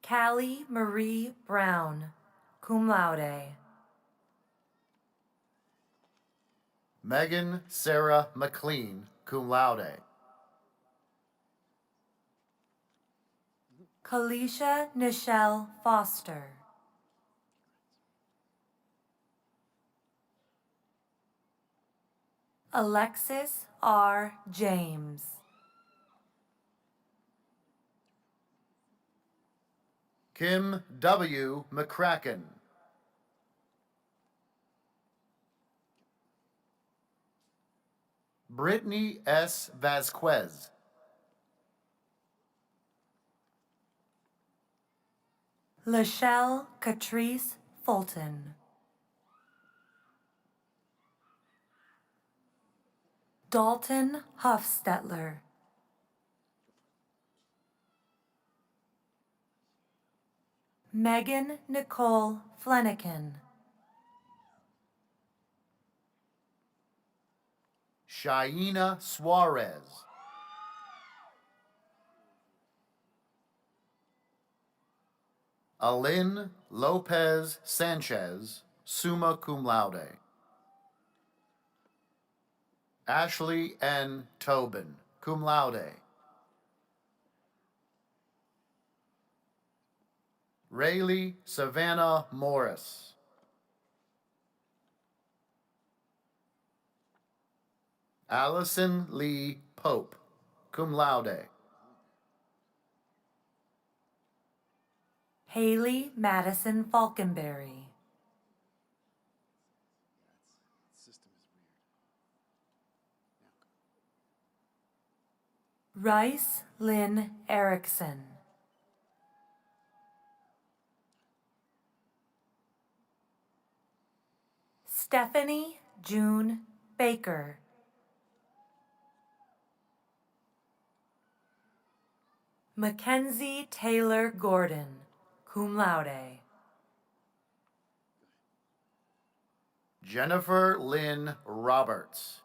Callie Marie Brown, cum laude. Megan Sarah McLean, cum laude. Kalisha Nichelle Foster. Alexis R. James. Kim W. McCracken. Brittany S. Vasquez. Lachelle Catrice Fulton. Dalton Huffstetler. Megan Nicole Flanagan. Shaina Suarez. Alin Lopez Sanchez, summa cum laude. Ashley N. Tobin, cum laude. Rayleigh Savannah Morris. Allison Lee Pope, cum laude. Haley Madison Falconberry. Rice Lynn Erickson. Stephanie June Baker. Mackenzie Taylor Gordon, cum laude. Jennifer Lynn Roberts.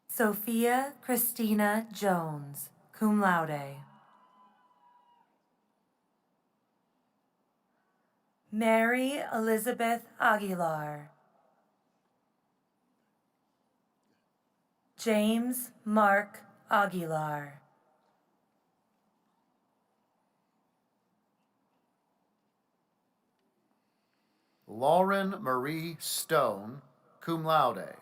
Sophia Christina Jones, cum laude. Mary Elizabeth Aguilar. James Mark Aguilar. Lauren Marie Stone, cum laude.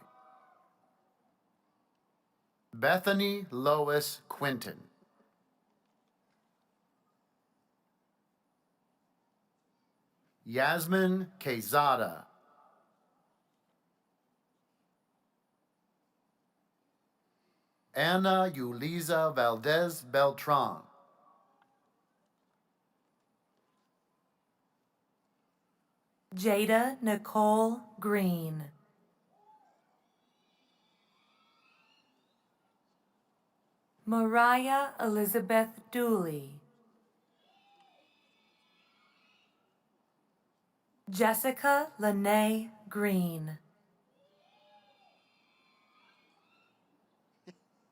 Bethany Lois Quinton. Yasmin Quezada. Ana Yulisa Valdez Beltran. Jada Nicole Green. Mariah Elizabeth Dooley. Jessica Lene Green.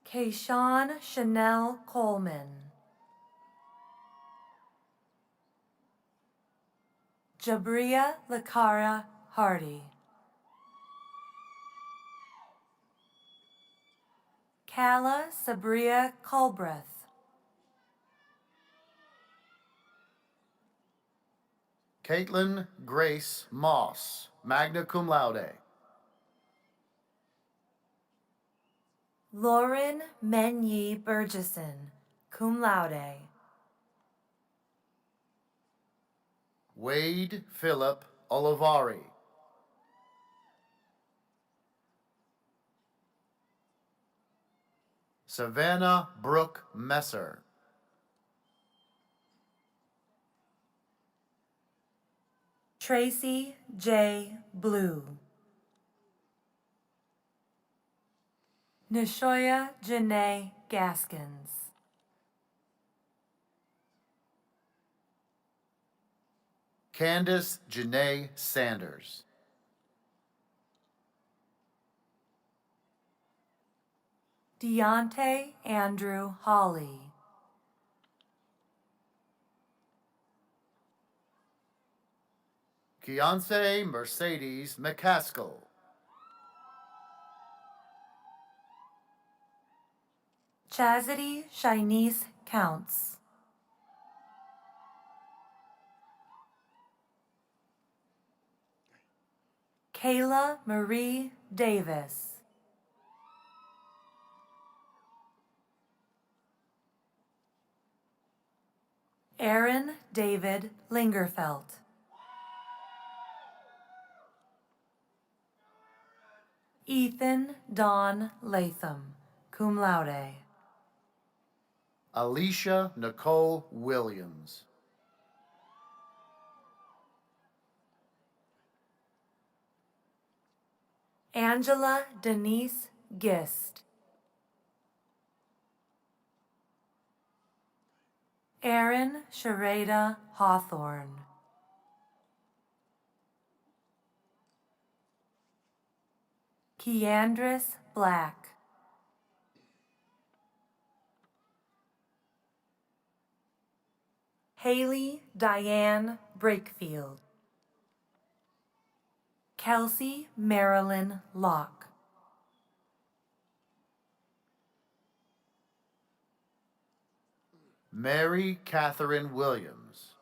Kayshawn Chanel Coleman. Jabria Lakara Hardy. Kala Sabria Culbreth. Caitlin Grace Moss, magna cum laude. Lauren Menyi Burgesson, cum laude. Wade Philip Olivari. Savannah Brooke Messer. Tracy J. Blue. Nishoya Janae Gaskins. Candace Janae Sanders. Deontay Andrew Hawley. Keontae Mercedes McCaskill. Chastity Shinice Counts. Kayla Marie Davis. Aaron David Lingerfelt. Ethan Don Latham, cum laude. Alicia Nicole Williams. Angela Denise Gist. Erin Sharada Hawthorne. Keandris Black. Haley Diane Brakefield. Kelsey Marilyn Locke. Mary Catherine Williams.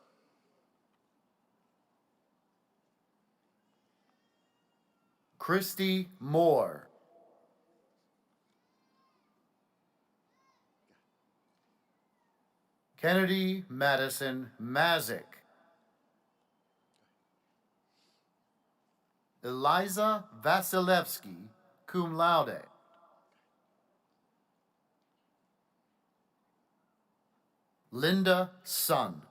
Christy Moore. Kennedy Madison Mazik. Eliza Vasilevsky, cum laude. Linda Sun.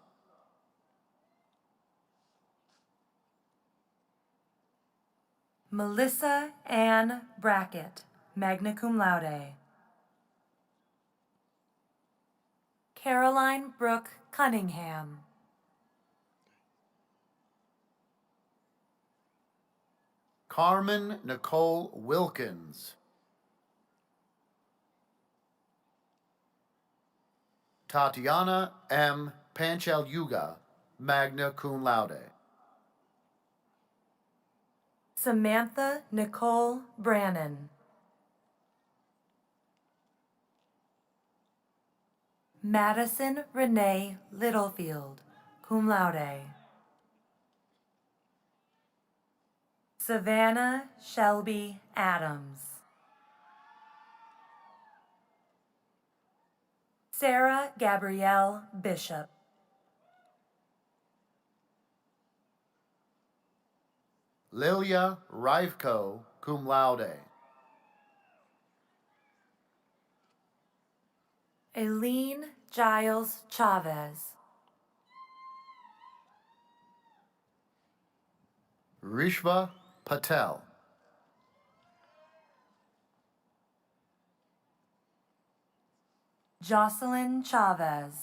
Melissa Ann Brackett, magna cum laude. Caroline Brooke Cunningham. Carmen Nicole Wilkins. Tatiana M. Panchalyuga, magna cum laude. Samantha Nicole Brannon. Madison Renee Littlefield, cum laude. Savannah Shelby Adams. Sarah Gabrielle Bishop. Lilia Rivko, cum laude. Aileen Giles Chavez. Rishva Patel. Jocelyn Chavez.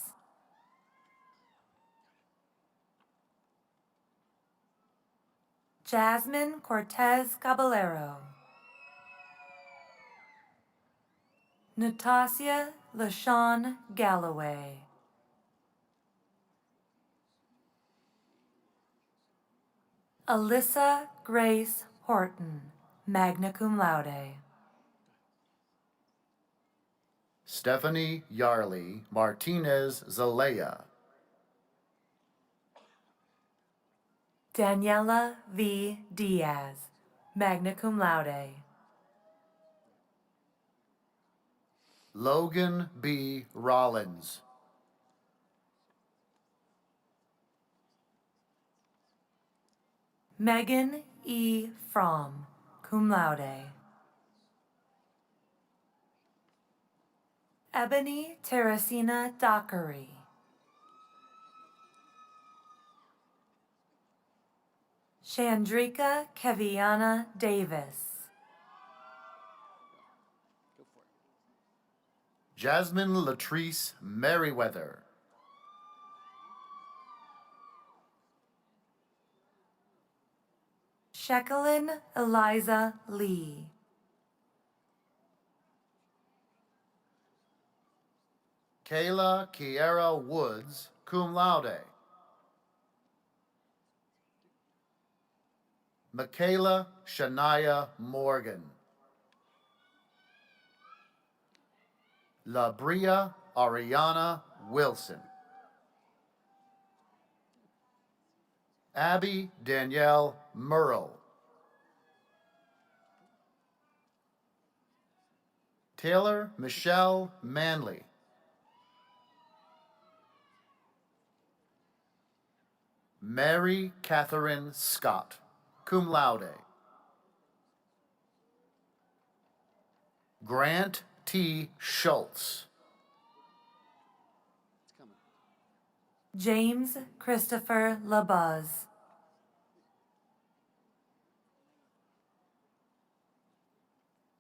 Jasmine Cortez Caballero. Natasha LaShawn Galloway. Alyssa Grace Horton, magna cum laude. Stephanie Yarley Martinez Zalea. Daniela V. Diaz, magna cum laude. Logan B. Rollins. Megan E. Fromm, cum laude. Ebony Teresina Dockery. Chandrika Keviana Davis. Jasmine Latrice Merriweather. Shekelyn Eliza Lee. Kayla Kiera Woods, cum laude. Michaela Shania Morgan. Labria Ariana Wilson. Abby Danielle Murrow. Taylor Michelle Manley. Mary Catherine Scott, cum laude. Grant T. Schultz. James Christopher LaBuzz.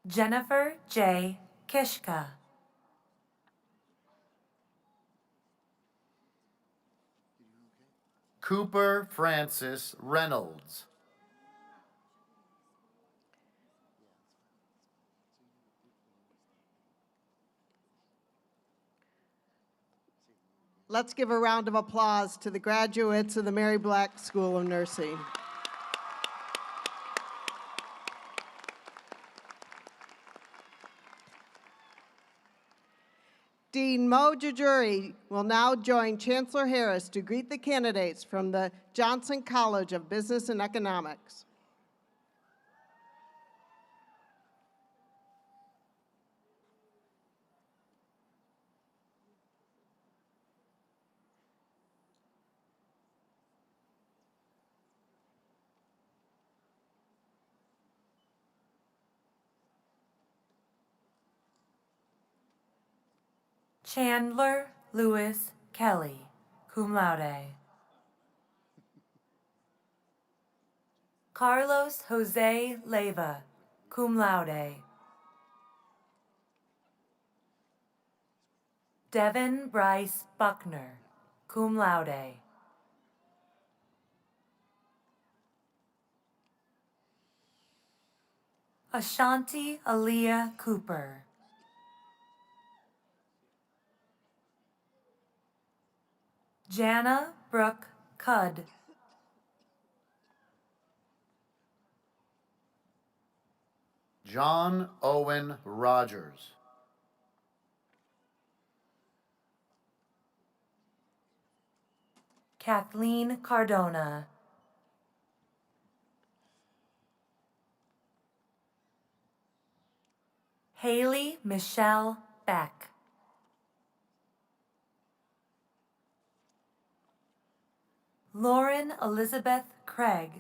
Jennifer J. Kishka. Cooper Francis Reynolds. Let's give a round of applause to the graduates of the Mary Black School of Nursing. Dean Mo Jajuri will now join Chancellor Harris to greet the candidates from the Johnson College of Business and Economics. Chandler Lewis Kelly, cum laude. Carlos Jose Leyva, cum laude. Devin Bryce Buckner, cum laude. Ashanti Aaliyah Cooper. Jana Brooke Cudd. John Owen Rogers. Kathleen Cardona. Haley Michelle Beck. Lauren Elizabeth Craig.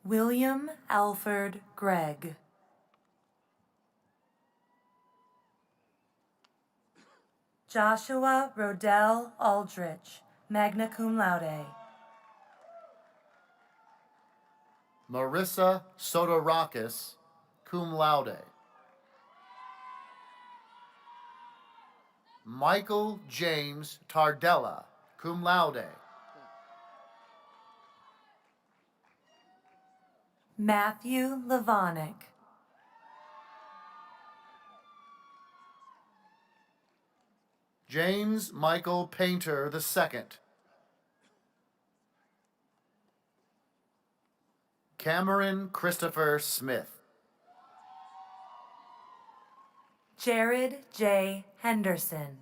William Alfred Gregg. Joshua Rodell Aldrich, magna cum laude. Marissa Sotorakis, cum laude. Michael James Tardella, cum laude. Matthew Levonick. James Michael Painter II. Cameron Christopher Smith. Jared J. Henderson.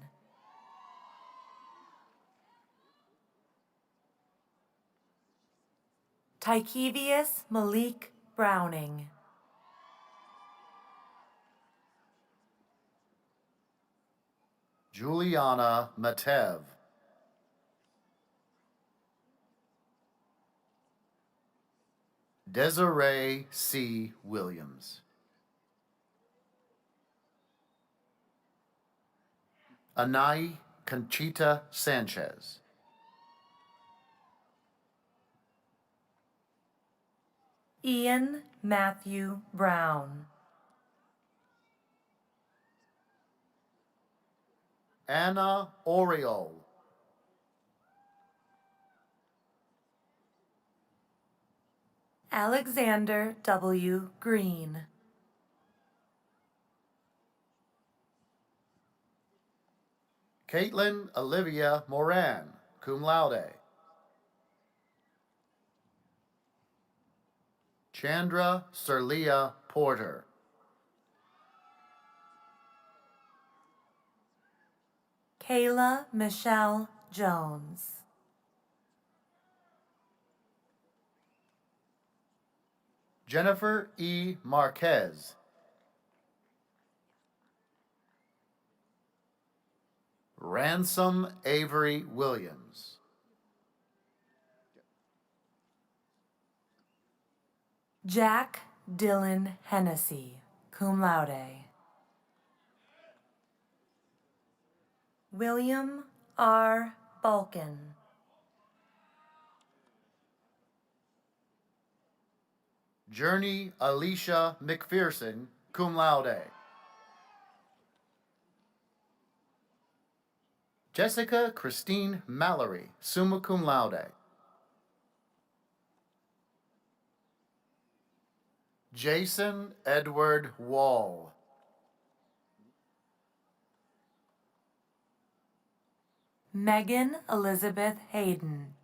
Tykevius Malik Browning. Juliana Matev. Desiree C. Williams. Anai Conchita Sanchez. Ian Matthew Brown. Anna Oriole. Alexander W. Green. Caitlin Olivia Moran, cum laude. Chandra Serlia Porter. Kayla Michelle Jones. Jennifer E. Marquez. Ransom Avery Williams. Jack Dylan Hennessy, cum laude. William R. Balkin. Journey Alicia McPherson, cum laude. Jessica Christine Mallory, summa cum laude. Jason Edward Wall. Megan Elizabeth Hayden.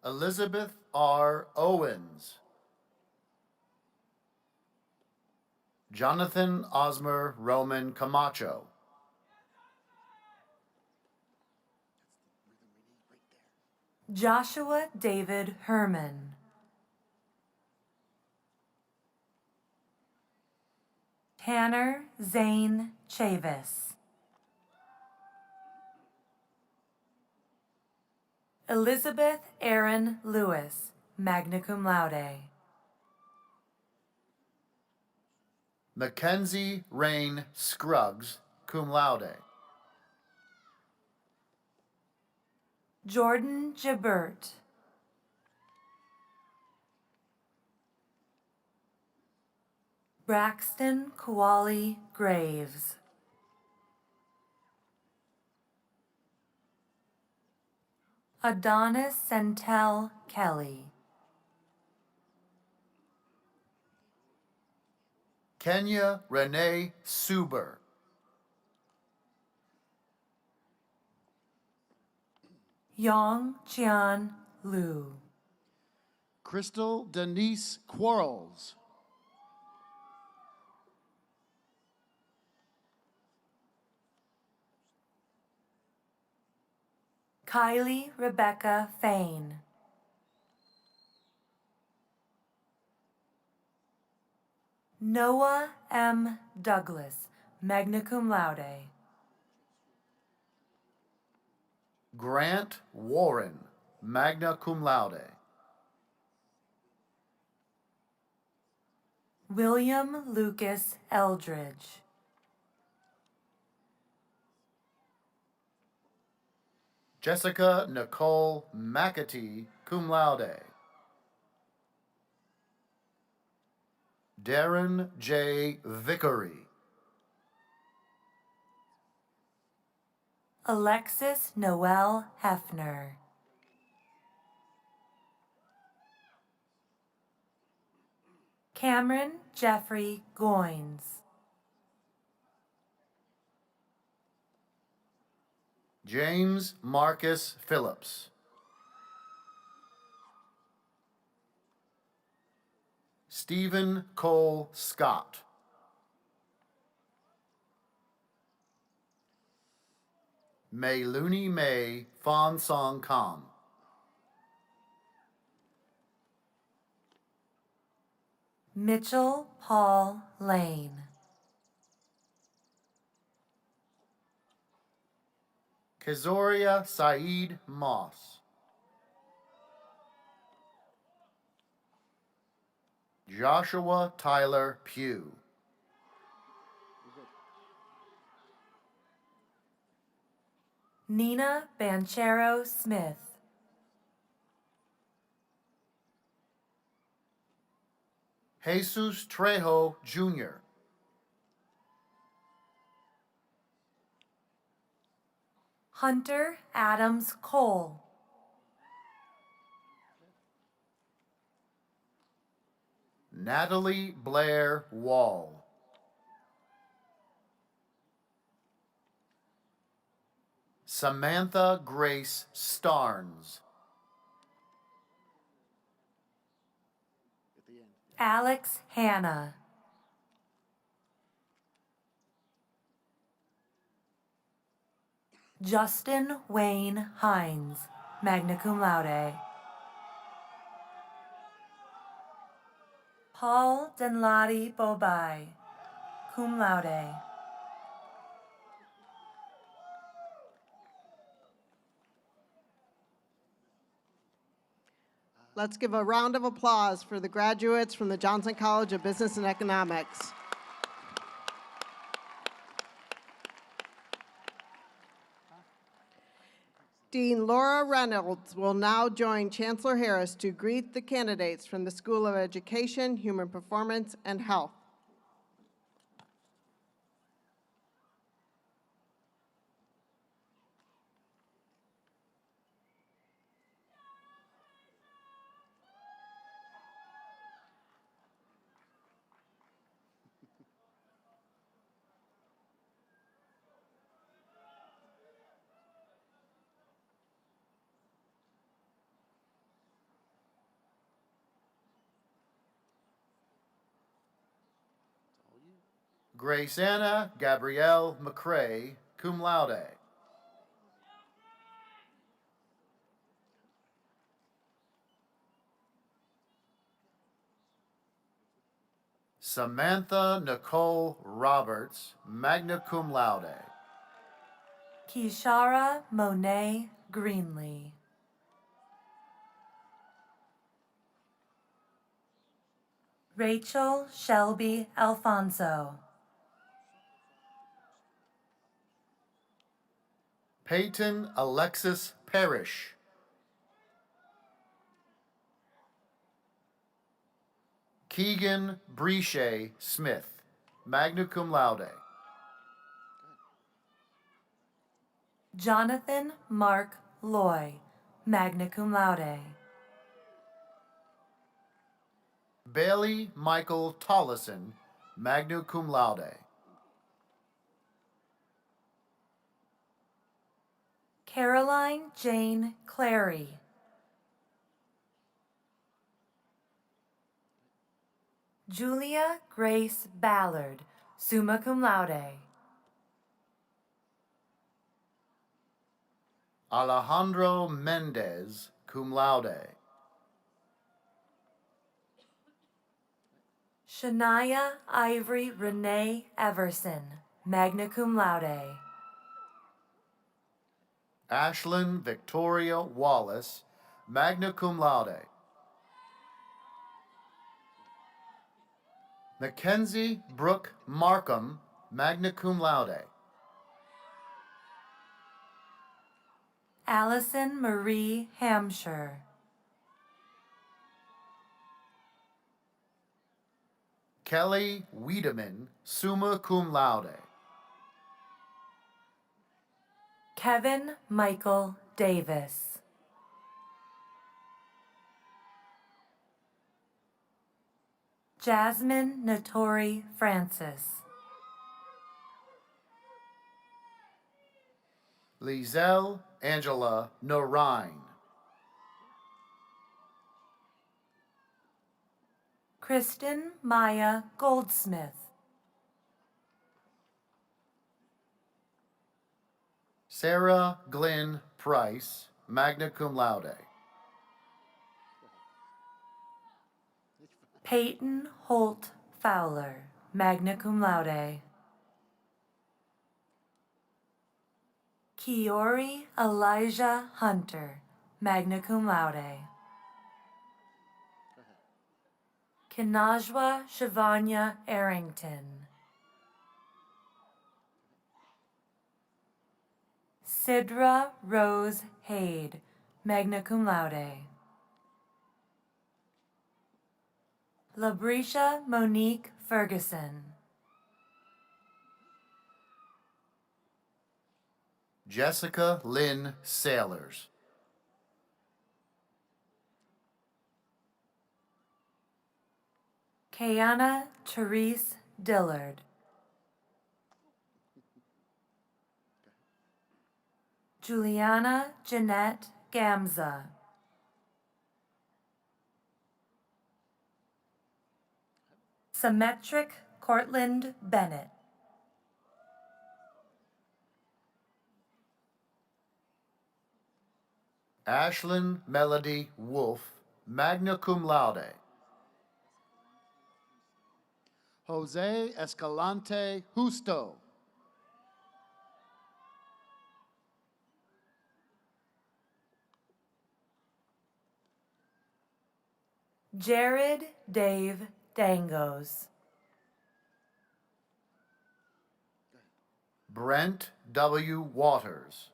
Elizabeth R. Owens. Jonathan Osmer Roman Camacho. Joshua David Herman. Tanner Zane Chavis. Elizabeth Erin Lewis, magna cum laude. Mackenzie Rain Scruggs, cum laude. Jordan Jabert. Braxton Kowali Graves. Adonis Centel Kelly. Kenya Renee Suber. Yong Jian Liu. Crystal Denise Quarles. Kylie Rebecca Fain. Noah M. Douglas, magna cum laude. Grant Warren, magna cum laude. William Lucas Eldridge. Jessica Nicole McAtee, cum laude. Darren J. Vickery. Alexis Noel Hefner. Cameron Jeffrey Goins. James Marcus Phillips. Stephen Cole Scott. May Looney May Fon Song Kam. Mitchell Paul Lane. Kezoria Saeed Moss. Joshua Tyler Pugh. Nina Banchero Smith. Jesus Trejo Jr. Hunter Adams Cole. Natalie Blair Wall. Samantha Grace Starnes. Alex Hanna. Justin Wayne Hines, magna cum laude. Paul Denladi Bobai, cum laude. Let's give a round of applause for the graduates from the Johnson College of Business and Economics. Dean Laura Reynolds will now join Chancellor Harris to greet the candidates from the School of Education, Human Performance, and Health. Grace Anna Gabrielle McCrae, cum laude. Samantha Nicole Roberts, magna cum laude. Kishara Monet Greenlee. Rachel Shelby Alfonso. Peyton Alexis Parrish. Keegan Breche Smith, magna cum laude. Jonathan Mark Loy, magna cum laude. Bailey Michael Tollison, magna cum laude. Caroline Jane Clary. Julia Grace Ballard, summa cum laude. Alejandro Mendez, cum laude. Shania Ivory Renee Everson, magna cum laude. Ashlyn Victoria Wallace, magna cum laude. Mackenzie Brooke Markham, magna cum laude. Allison Marie Hampshire. Kelly Wiedemann, summa cum laude. Kevin Michael Davis. Jasmine Notori Francis. Lizelle Angela Norine. Kristen Maya Goldsmith. Sarah Glenn Price, magna cum laude. Peyton Holt Fowler, magna cum laude. Kiori Elijah Hunter, magna cum laude. Kinajwa Shavanya Arrington. Sidra Rose Hade, magna cum laude. Labrisha Monique Ferguson. Jessica Lynn Sailors. Kayana Therese Dillard. Juliana Jeanette Gamza. Symmetric Cortland Bennett. Ashlyn Melody Wolf, magna cum laude. Jose Escalante Justo. Jared Dave Dangos. Brent W. Waters,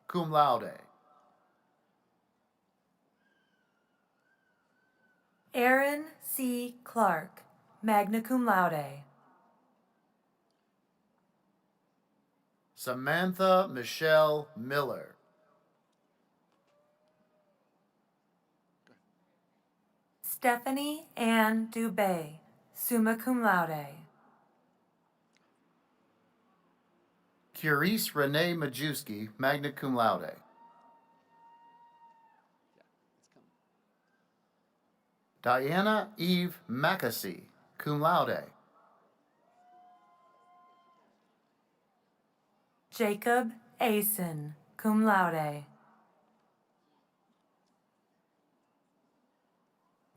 cum laude. Aaron C. Clark, magna cum laude. Samantha Michelle Miller. Stephanie Ann Dubé, summa cum laude. Curice Renee Majewski, magna cum laude. Diana Eve Mackesy, cum laude. Jacob Asen, cum laude.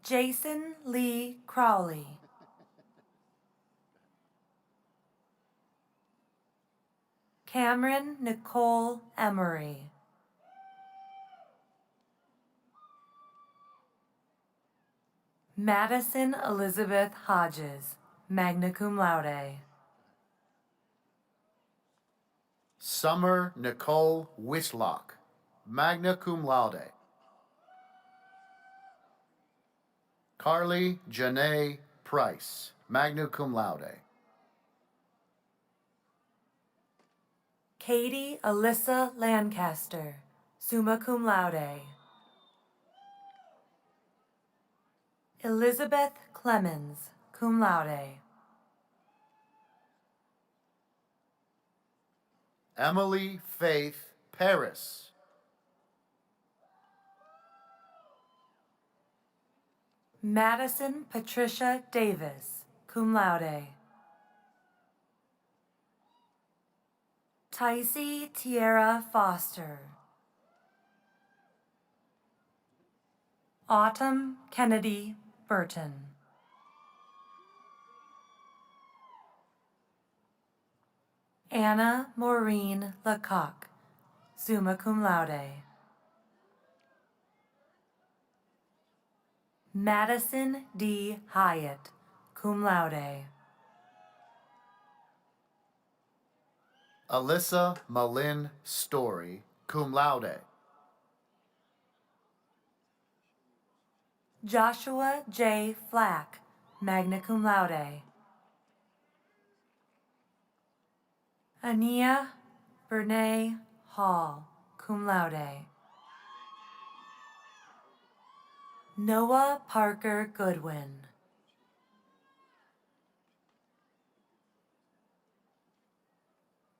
Jason Lee Crowley. Cameron Nicole Emery. Madison Elizabeth Hodges, magna cum laude. Summer Nicole Wishlock, magna cum laude. Carly Janae Price, magna cum laude. Katie Alyssa Lancaster, summa cum laude. Elizabeth Clemens, cum laude. Emily Faith Paris. Madison Patricia Davis, cum laude. Ticey Tierra Foster. Autumn Kennedy Burton. Anna Maureen Lecoq, summa cum laude. Madison D. Hyatt, cum laude. Alyssa Malin Story, cum laude. Joshua J. Flack, magna cum laude. Ania Bernay Hall, cum laude. Noah Parker Goodwin.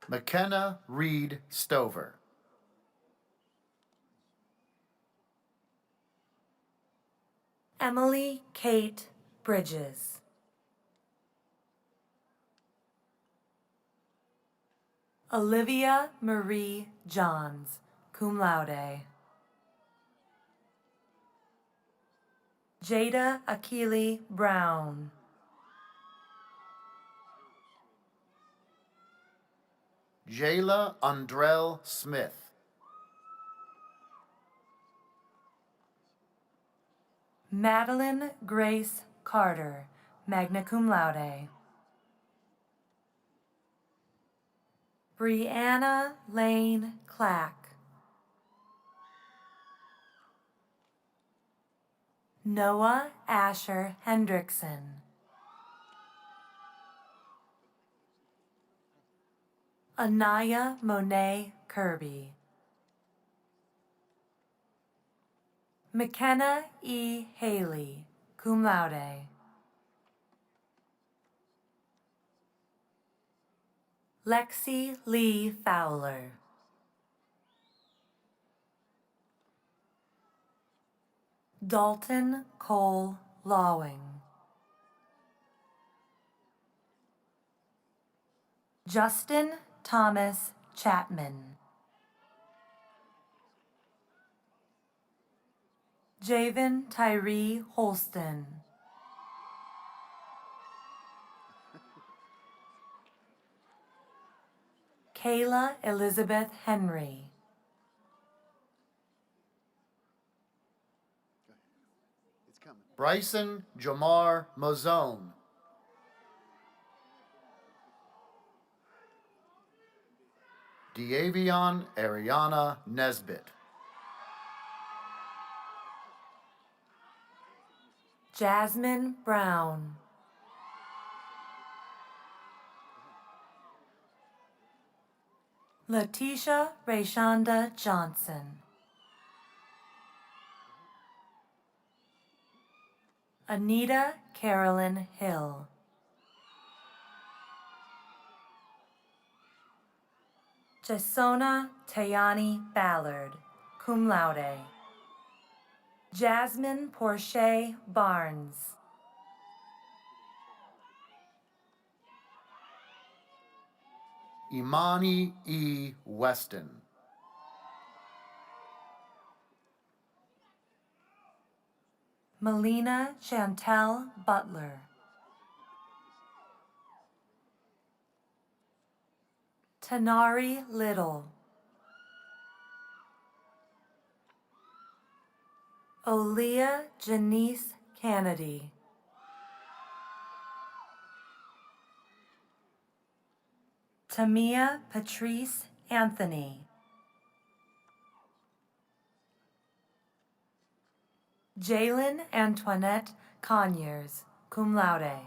McKenna Reed Stover. Emily Kate Bridges. Olivia Marie Johns, cum laude. Jada Akili Brown. Jayla Undrell Smith. Madeline Grace Carter, magna cum laude. Brianna Lane Clack. Noah Asher Hendrickson. Anaya Monet Kirby. McKenna E. Haley, cum laude. Lexi Lee Fowler. Dalton Cole Lawing. Justin Thomas Chapman. Javen Tyree Holston. Kayla Elizabeth Henry. Bryson Jamar Mozone. Diavion Ariana Nesbitt. Jasmine Brown. Letitia Rayshonda Johnson. Anita Carolyn Hill. Jasona Tayani Ballard, cum laude. Jasmine Porche Barnes. Imani E. Weston. Melina Chantel Butler. Tanari Little. Olia Janice Kennedy. Tamia Patrice Anthony. Jalen Antoinette Conyers, cum laude.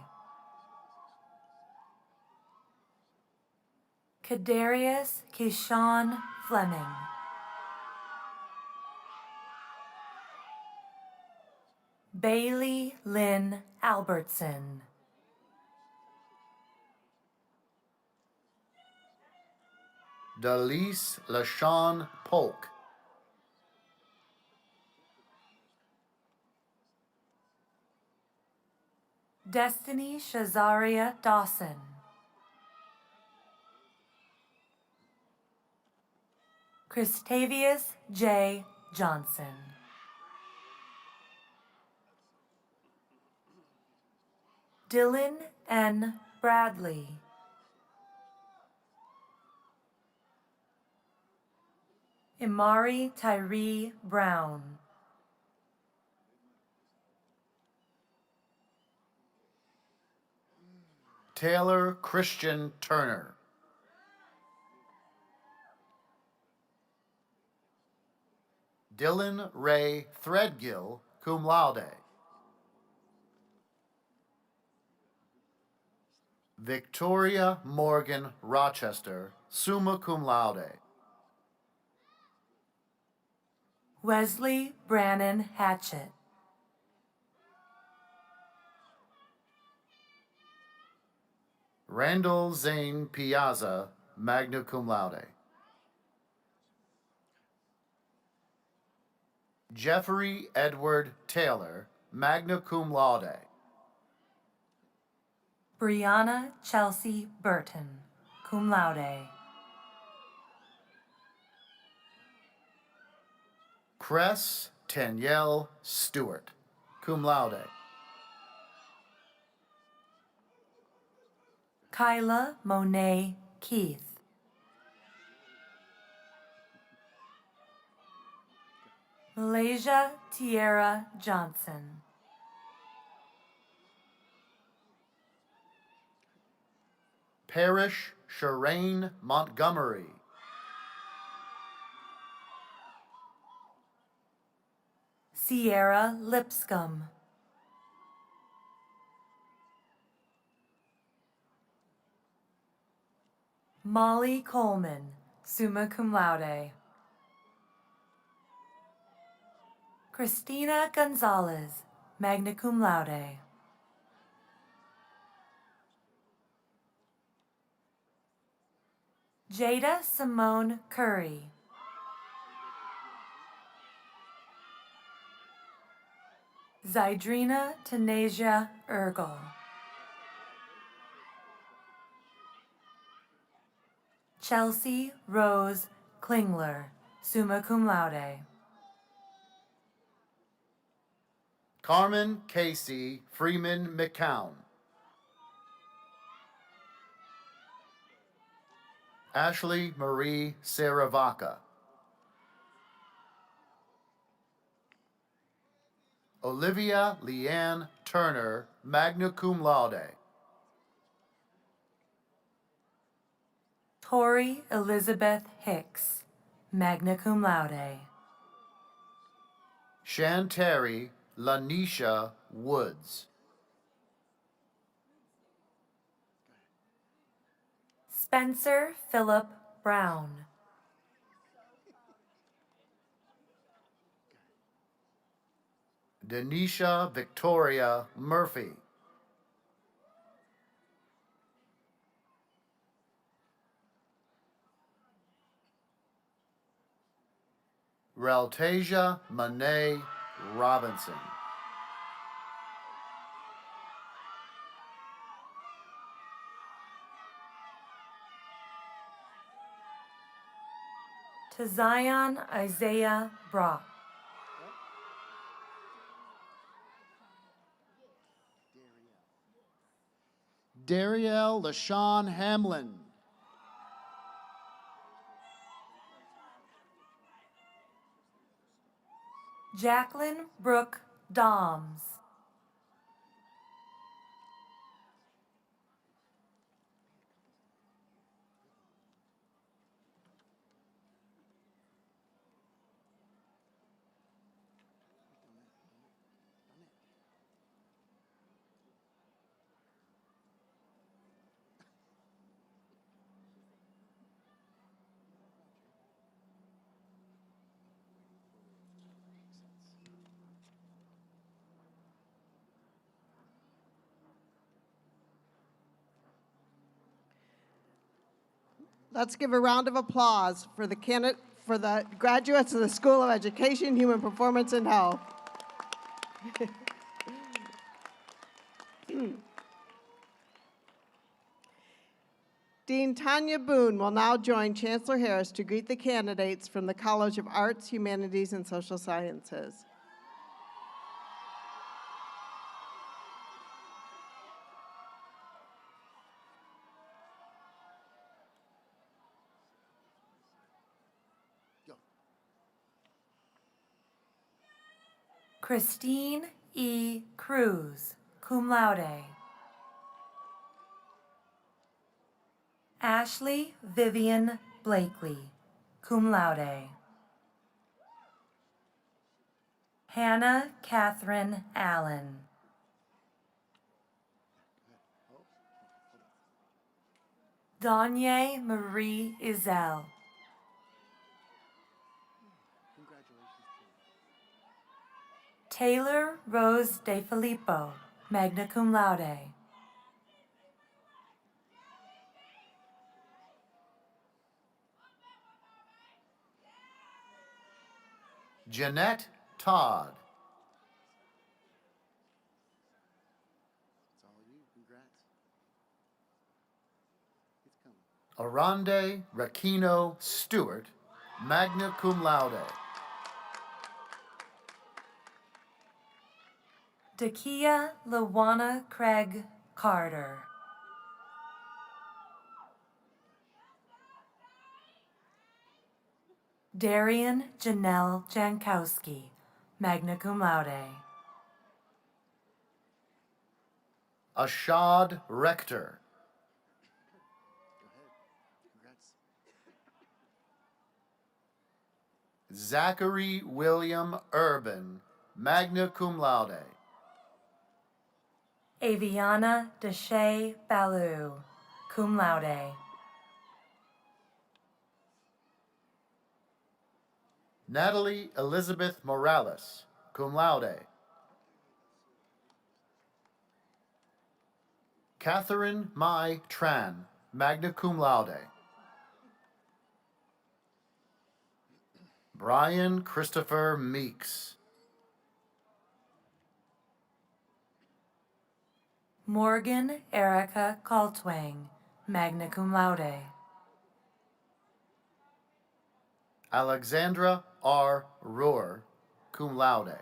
Kadarius Keyshawn Fleming. Bailey Lynn Albertson. Dalise LaShawn Polk. Destiny Shazaria Dawson. Christavius J. Johnson. Dylan N. Bradley. Imari Tyree Brown. Taylor Christian Turner. Dylan Ray Threadgill, cum laude. Victoria Morgan Rochester, summa cum laude. Wesley Brannon Hatchett. Randall Zane Piazza, magna cum laude. Jeffrey Edward Taylor, magna cum laude. Brianna Chelsea Burton, cum laude. Cress Tanielle Stewart, cum laude. Kyla Monet Keith. Malaysia Tierra Johnson. Parrish Shireen Montgomery. Sierra Lipscomb. Molly Coleman, summa cum laude. Christina Gonzalez, magna cum laude. Jada Simone Curry. Zydrina Tanasia Ergel. Chelsea Rose Klingler, summa cum laude. Carmen Casey Freeman McCown. Ashley Marie Saravaca. Olivia Leanne Turner, magna cum laude. Tori Elizabeth Hicks, magna cum laude. Shantari Lanisha Woods. Spencer Philip Brown. Denisha Victoria Murphy. Reltasia Monet Robinson. to Zion Isaiah Brock. Darielle LaShawn Hamlin. Jacqueline Brooke Doms. Let's give a round of applause for the graduates of the School of Education, Human Performance, and Health. Dean Tanya Boone will now join Chancellor Harris to greet the candidates from the College of Arts, Humanities, and Social Sciences. Christine E. Cruz, cum laude. Ashley Vivian Blakely, cum laude. Hannah Catherine Allen. Danye Marie Izell. Taylor Rose De Filippo, magna cum laude. Jeanette Todd. Arande Rakino Stewart, magna cum laude. Dakia Lawana Craig Carter. Darian Janelle Jankowski, magna cum laude. Ashad Rector. Zachary William Urban, magna cum laude. Aviana Deshay Ballou, cum laude. Natalie Elizabeth Morales, cum laude. Catherine Mai Tran, magna cum laude. Brian Christopher Meeks. Morgan Erica Kaltwang, magna cum laude. Alexandra R. Rohr, cum laude.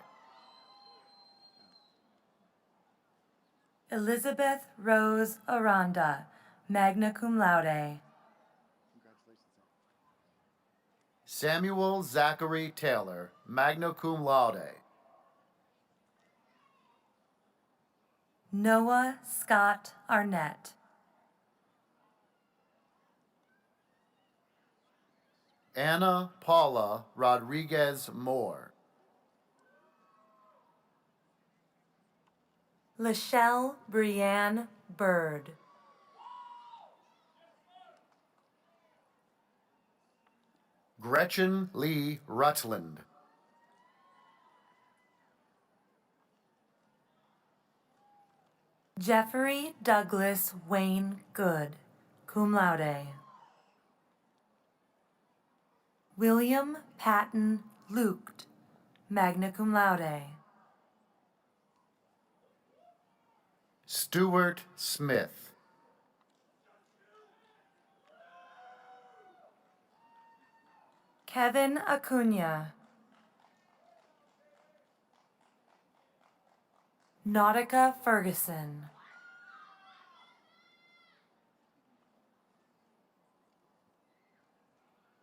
Elizabeth Rose Aranda, magna cum laude. Samuel Zachary Taylor, magna cum laude. Noah Scott Arnett. Anna Paula Rodriguez Moore. Lachelle Brianne Bird. Gretchen Lee Rutland. Jeffrey Douglas Wayne Good, cum laude. William Patton Lucht, magna cum laude. Stuart Smith. Kevin Acuna. Nautica Ferguson.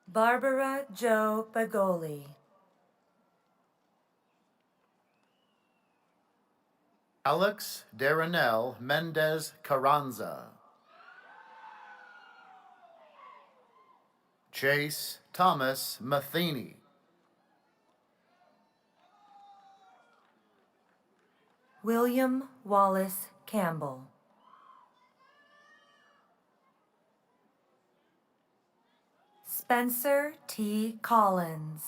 Barbara Jo Bagoli. Alex Darrenell Mendez Carranza. Chase Thomas Matheny. William Wallace Campbell. Spencer T. Collins.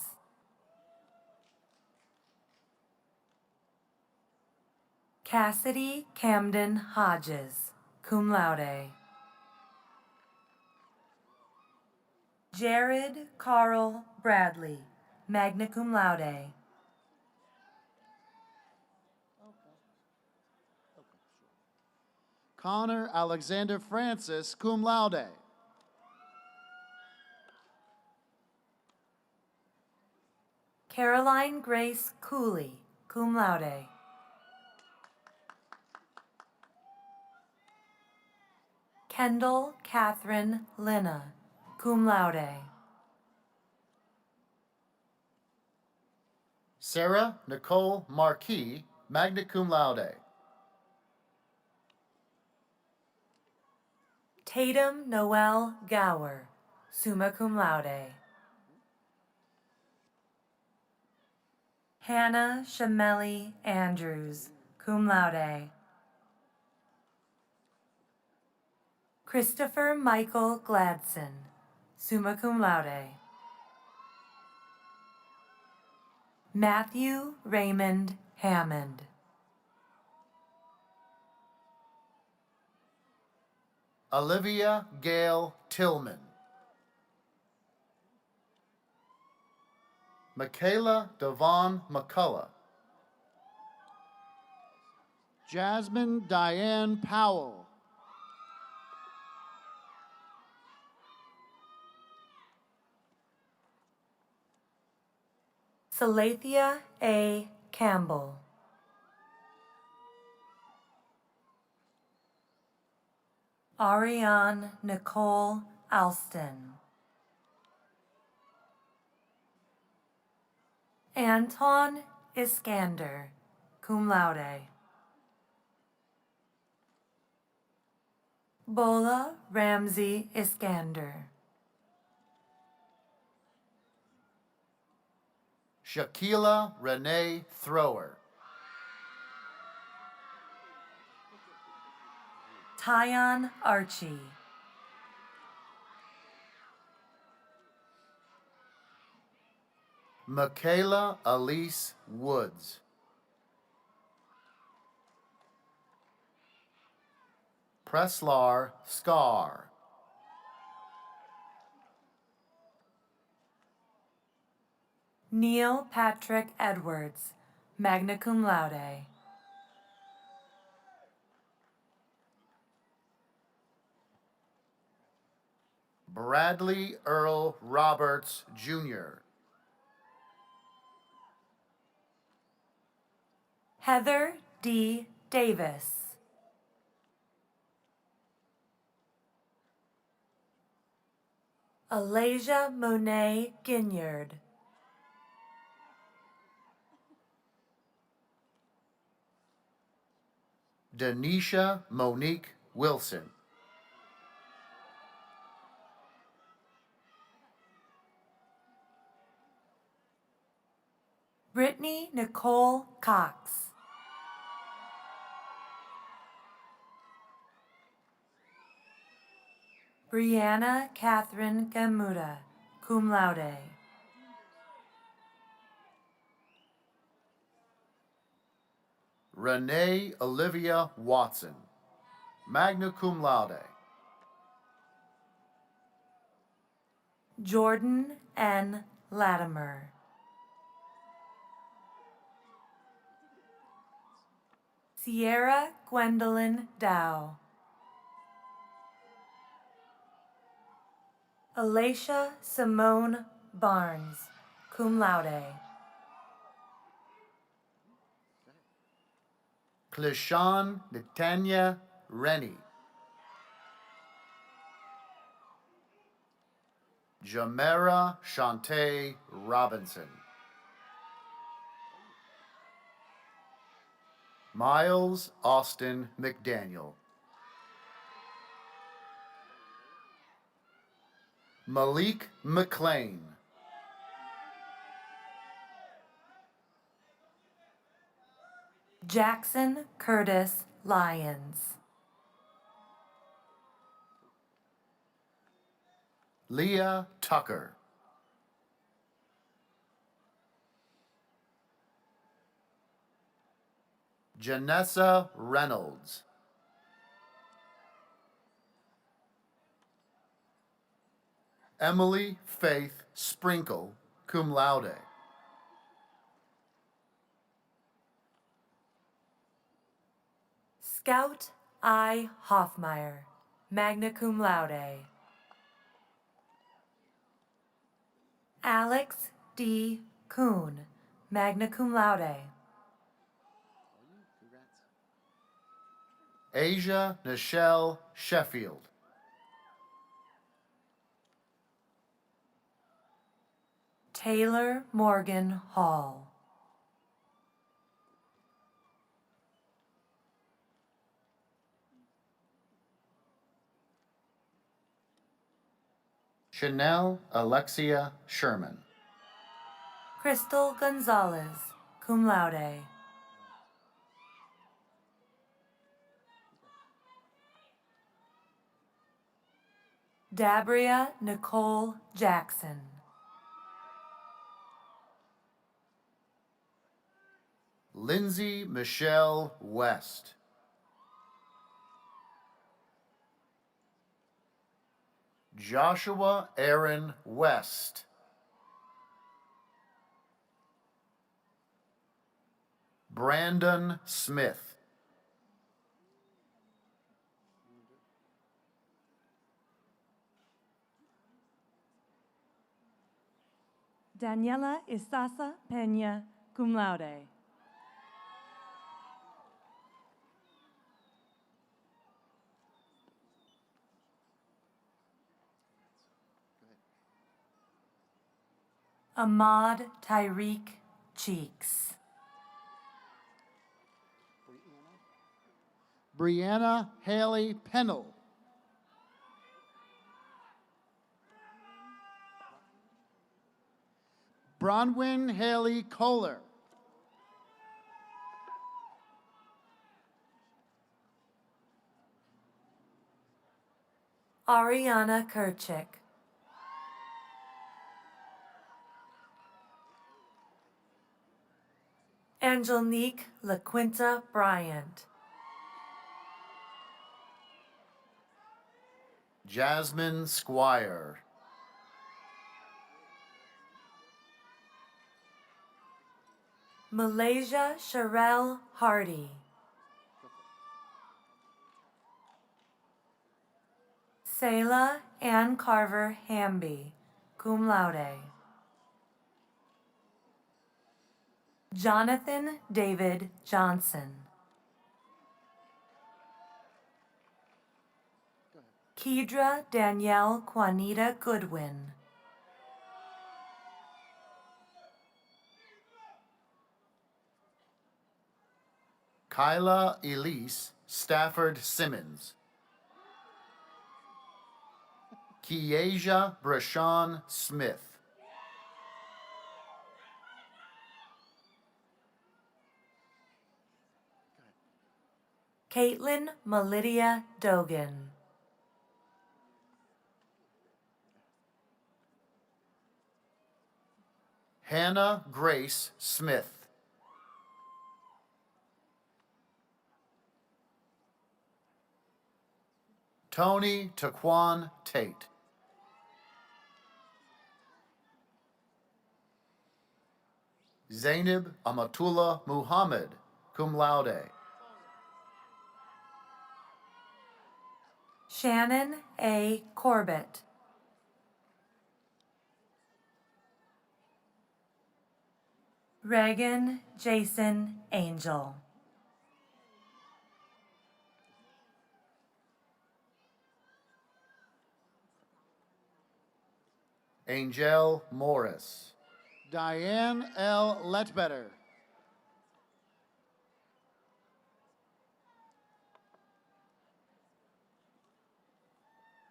Cassidy Camden Hodges, cum laude. Jared Carl Bradley, magna cum laude. Connor Alexander Francis, cum laude. Caroline Grace Cooley, cum laude. Kendall Catherine Linna, cum laude. Sarah Nicole Marquis, magna cum laude. Tatum Noel Gower, summa cum laude. Hannah Shamelli Andrews, cum laude. Christopher Michael Gladson, summa cum laude. Matthew Raymond Hammond. Olivia Gail Tillman. Michaela Devon McCullough. Jasmine Diane Powell. Salathia A. Campbell. Ariane Nicole Alston. Anton Iskander, cum laude. Bola Ramsey Iskander. Shaquila Renee Thrower. Tyon Archie. Michaela Elise Woods. Preslar Scar. Neil Patrick Edwards, magna cum laude. Bradley Earl Roberts, Jr. Heather D. Davis. Alasia Monet Ginyard. Denisha Monique Wilson. Brittany Nicole Cox. Brianna Catherine Gamuda, cum laude. Renee Olivia Watson, magna cum laude. Jordan N. Latimer. Sierra Gwendolyn Dow. Alacia Simone Barnes, cum laude. Clishan Netanya Rennie. Jamera Shantae Robinson. Miles Austin McDaniel. Malik McLean. Jackson Curtis Lyons. Leah Tucker. Janessa Reynolds. Emily Faith Sprinkle, cum laude. Scout I. Hoffmeyer, magna cum laude. Alex D. Kuhn, magna cum laude. Asia Nichelle Sheffield. Taylor Morgan Hall. Chanel Alexia Sherman. Crystal Gonzalez, cum laude. Dabria Nicole Jackson. Lindsay Michelle West. Joshua Aaron West. Brandon Smith. Daniela Isasa Peña, cum laude. Ahmad Tyreek Cheeks. Brianna Haley Pennell. Bronwyn Haley Kohler. Ariana Kerchick. Angelique LaQuinta Bryant. Jasmine Squire. Malaysia Sherelle Hardy. Selah Ann Carver Hamby, cum laude. Jonathan David Johnson. Kedra Danielle Juanita Goodwin. Kyla Elise Stafford Simmons. Kiesia Brashawn Smith. Caitlin Melidia Dogan. Hannah Grace Smith. Tony Taquan Tate. Zainab Amatullah Muhammad, cum laude. Shannon A. Corbett. Reagan Jason Angel. Angel Morris. Diane L. Letbetter.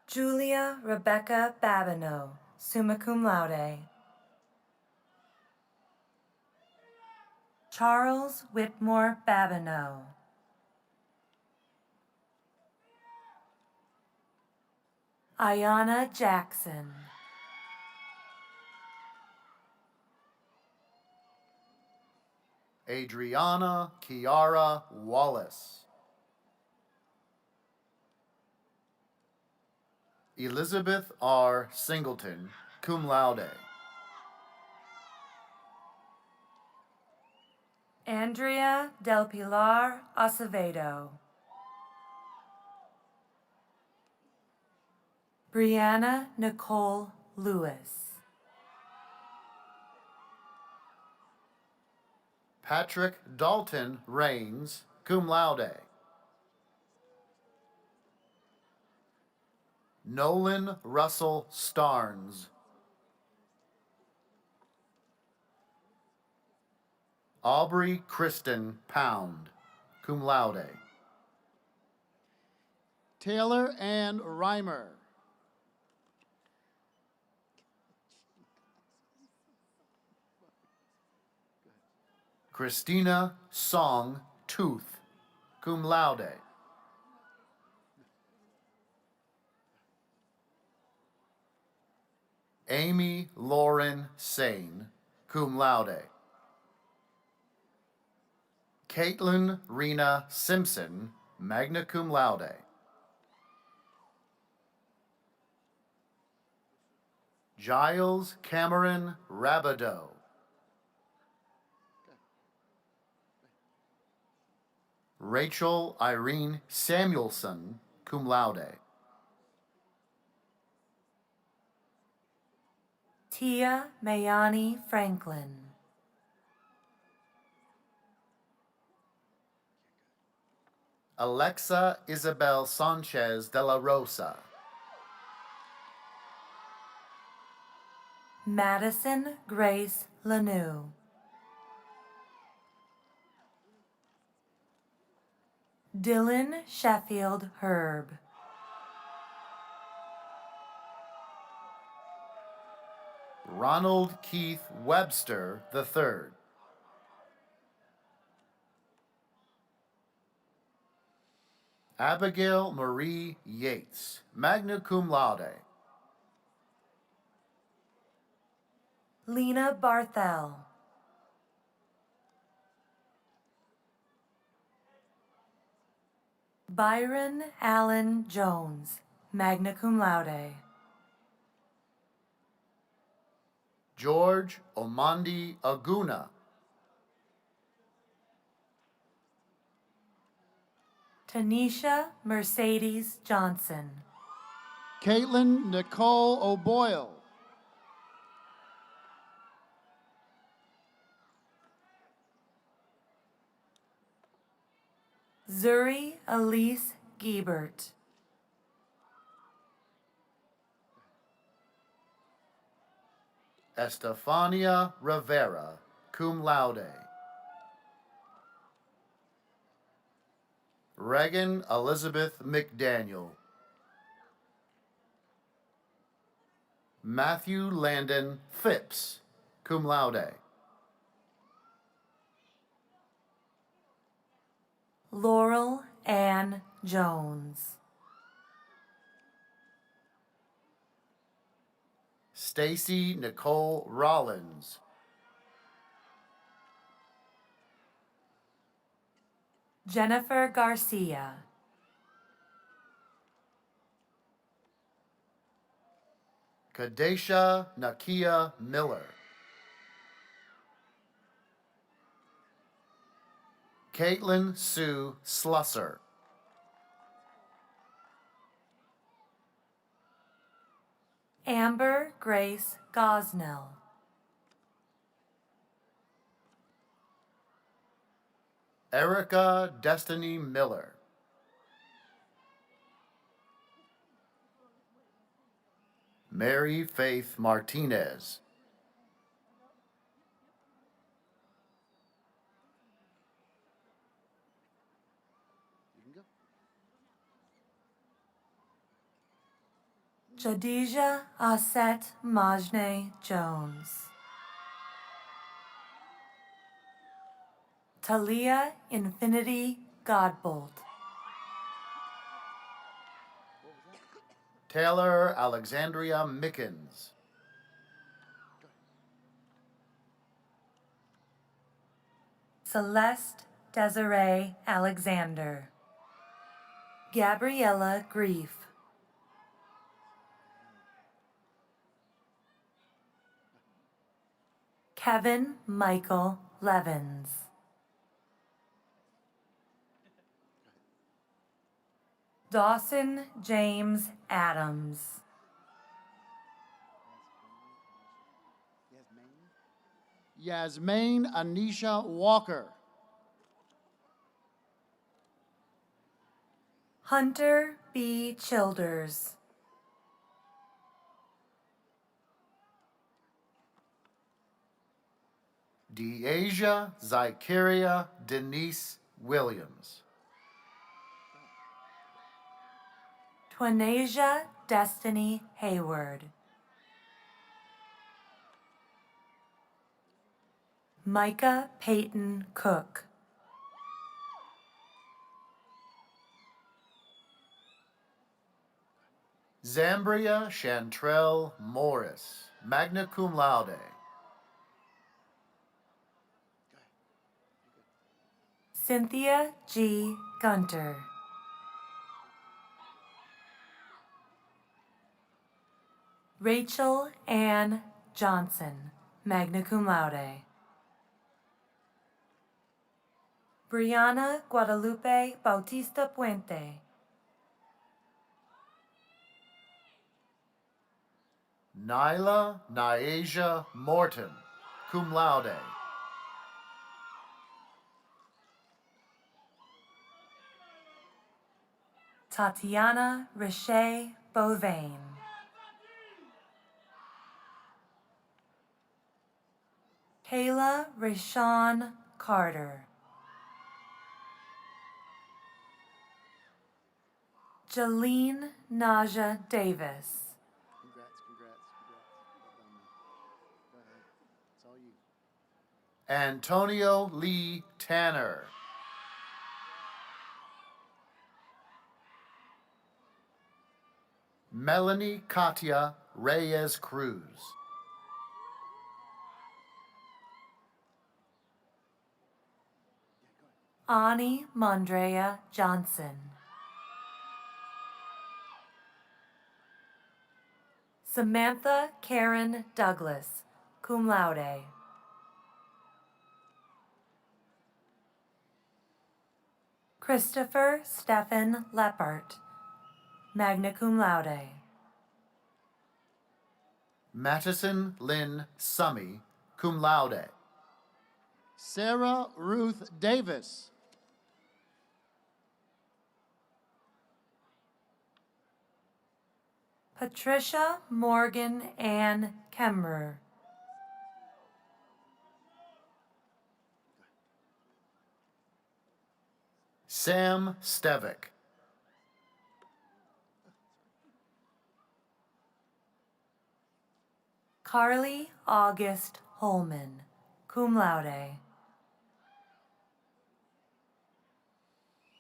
Julia Rebecca Babineau, summa cum laude. Charles Whitmore Babineau. Ayana Jackson. Adriana Kiara Wallace. Elizabeth R. Singleton, cum laude. Andrea Del Pilar Acevedo. Brianna Nicole Lewis. Patrick Dalton Rains, cum laude. Nolan Russell Starnes. Aubrey Kristen Pound, cum laude. Taylor Ann Reimer. Christina Song Tooth, cum laude. Amy Lauren Sane, cum laude. Caitlin Rena Simpson, magna cum laude. Giles Cameron Rabideau. Rachel Irene Samuelson, cum laude. Tia Mayani Franklin. Alexa Isabel Sanchez de la Rosa. Madison Grace Lanou. Dylan Sheffield Herb. Ronald Keith Webster III. Abigail Marie Yates, magna cum laude. Lena Barthel. Byron Allen Jones, magna cum laude. George Omandi Aguna. Tanisha Mercedes Johnson. Caitlin Nicole O'Boyle. Zuri Elise Giebert. Estefania Rivera, cum laude. Reagan Elizabeth McDaniel. Matthew Landon Phipps, cum laude. Laurel Ann Jones. Stacy Nicole Rollins. Jennifer Garcia. Kadesha Nakia Miller. Caitlin Sue Slusser. Amber Grace Gosnell. Erica Destiny Miller. Mary Faith Martinez. Jadija Aset Majne Jones. Talia Infinity Godbolt. Taylor Alexandria Mickens. Celeste Desiree Alexander. Gabriella Grief. Kevin Michael Levins. Dawson James Adams. Yasmaine Anisha Walker. Hunter B. Childers. Deasia Zykeria Denise Williams. Twanasia Destiny Hayward. Micah Peyton Cook. Zambria Chantrell Morris, magna cum laude. Cynthia G. Gunter. Rachel Ann Johnson, magna cum laude. Brianna Guadalupe Bautista Puente. Nyla Nyasia Morton, cum laude. Tatiana Riche Bovain. Kayla Rashawn Carter. Jalene Naja Davis. Antonio Lee Tanner. Melanie Katia Reyes Cruz. Ani Mondrea Johnson. Samantha Karen Douglas, cum laude. Christopher Stephen Leppert, magna cum laude. Mattison Lynn Summy, cum laude. Sarah Ruth Davis. Patricia Morgan Ann Kemmerer. Sam Stevick. Carly August Holman, cum laude.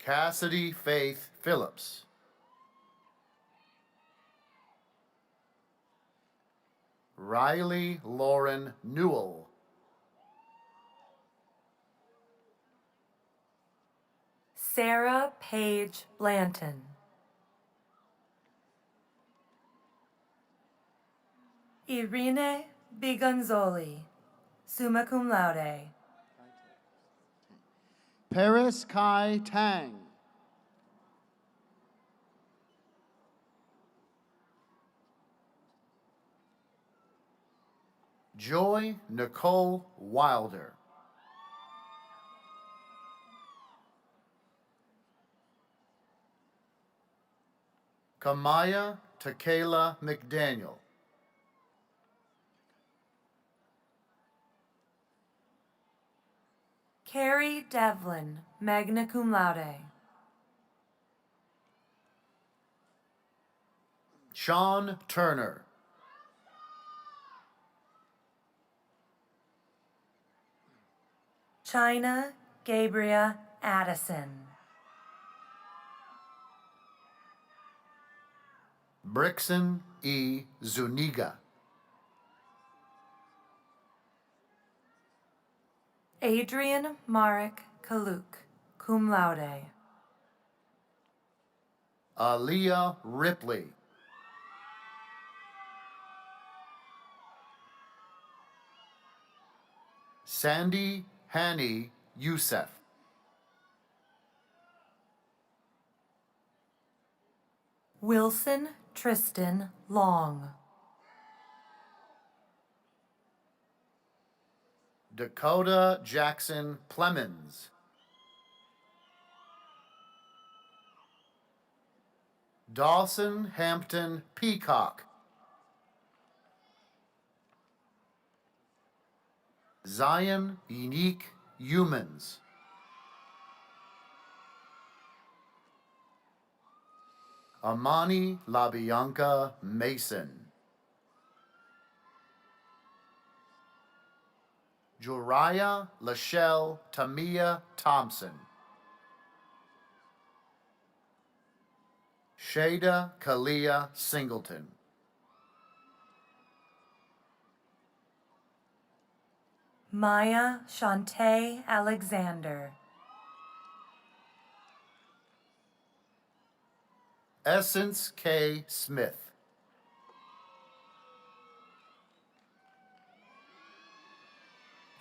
Cassidy Faith Phillips. Riley Lauren Newell. Sarah Paige Blanton. Irene Bigonzoli, summa cum laude. Paris Kai Tang. Joy Nicole Wilder. Kamaya Takela McDaniel. Carrie Devlin, magna cum laude. Sean Turner. China Gabriel Addison. Brixon E. Zuniga. Adrian Marek Kaluk, cum laude. Aaliyah Ripley. Sandy Hani Youssef. Wilson Tristan Long. Dakota Jackson Plemons. Dawson Hampton Peacock. Zion Unique Humans. Amani LaBianca Mason. Juriah Lachelle Tamia Thompson. Shada Kalia Singleton. Maya Shantae Alexander. Essence K. Smith.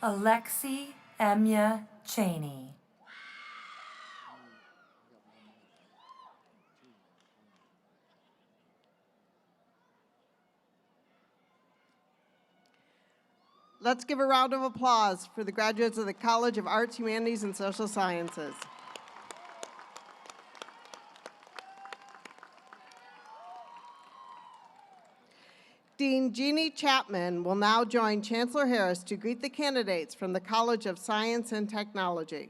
Alexi Emya Cheney. Let's give a round of applause for the graduates of the College of Arts, Humanities, and Social Sciences. Dean Jeannie Chapman will now join Chancellor Harris to greet the candidates from the College of Science and Technology.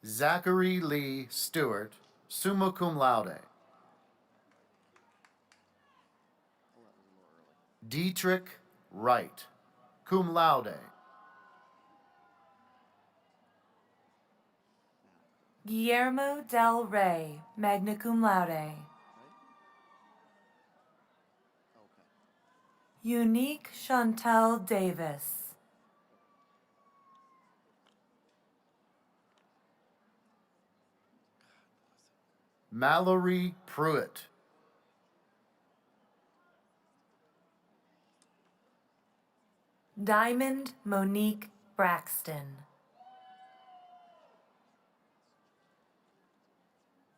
Zachary Lee Stewart, summa cum laude. Dietrich Wright, cum laude. Guillermo Del Rey, magna cum laude. Unique Chantel Davis. Mallory Pruitt. Diamond Monique Braxton.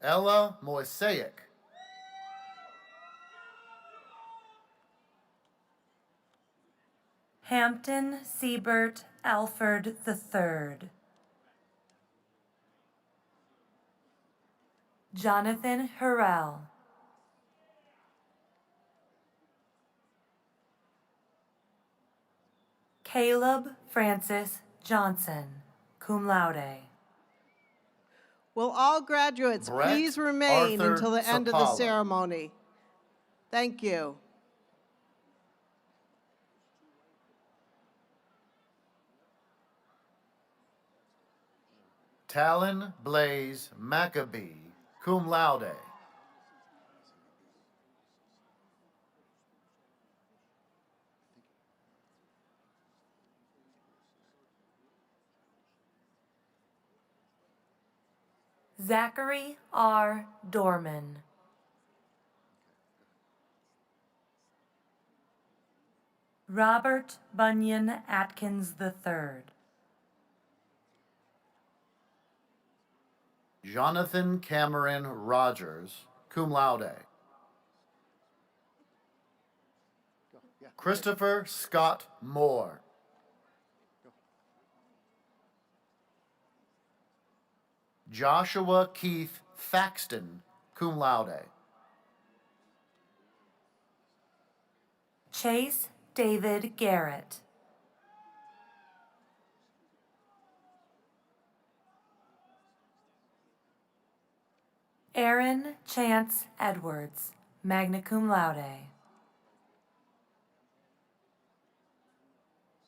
Ella Moiseic. Hampton Siebert Alford III. Jonathan Hurrell. Caleb Francis Johnson, cum laude. Will all graduates Brett please remain Arthur until the end of the Sapala. ceremony? Thank you. Talon Blaze Maccabee, cum laude. Zachary R. Dorman. Robert Bunyan Atkins III. Jonathan Cameron Rogers, cum laude. Christopher Scott Moore. Joshua Keith Thaxton, cum laude. Chase David Garrett. Aaron Chance Edwards, magna cum laude.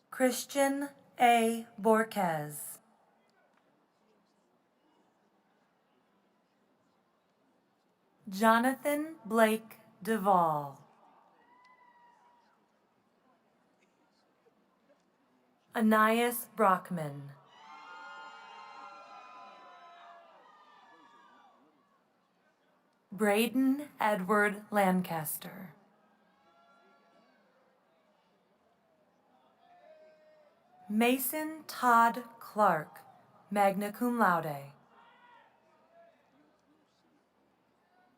Christian A. Borquez. Jonathan Blake Duvall. Anais Brockman. Braden Edward Lancaster. Mason Todd Clark, magna cum laude.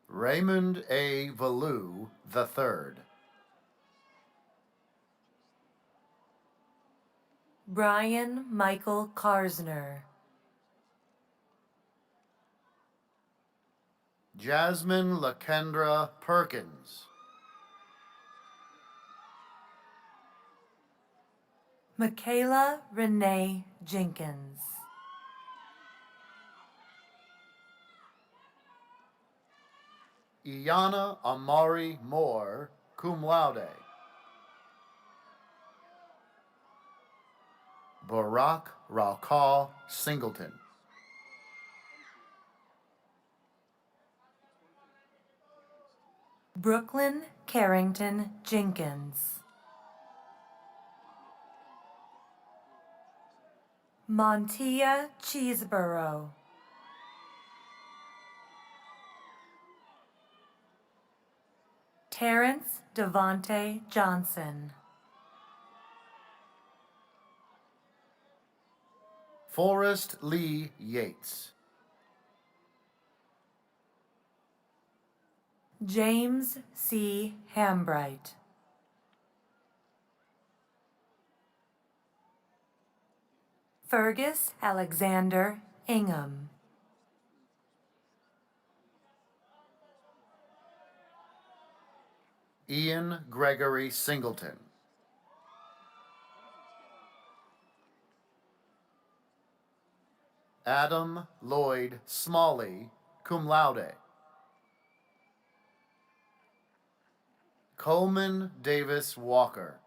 Raymond A. Valou III. Brian Michael Karsner. Jasmine LaKendra Perkins. Michaela Renee Jenkins. Iana Amari Moore, cum laude. Barack Raukal Singleton. Brooklyn Carrington Jenkins. Montia Cheeseborough. Terrence Devonte Johnson. Forrest Lee Yates. James C. Hambright. Fergus Alexander Ingham. Ian Gregory Singleton. Adam Lloyd Smalley, cum laude. Coleman Davis Walker.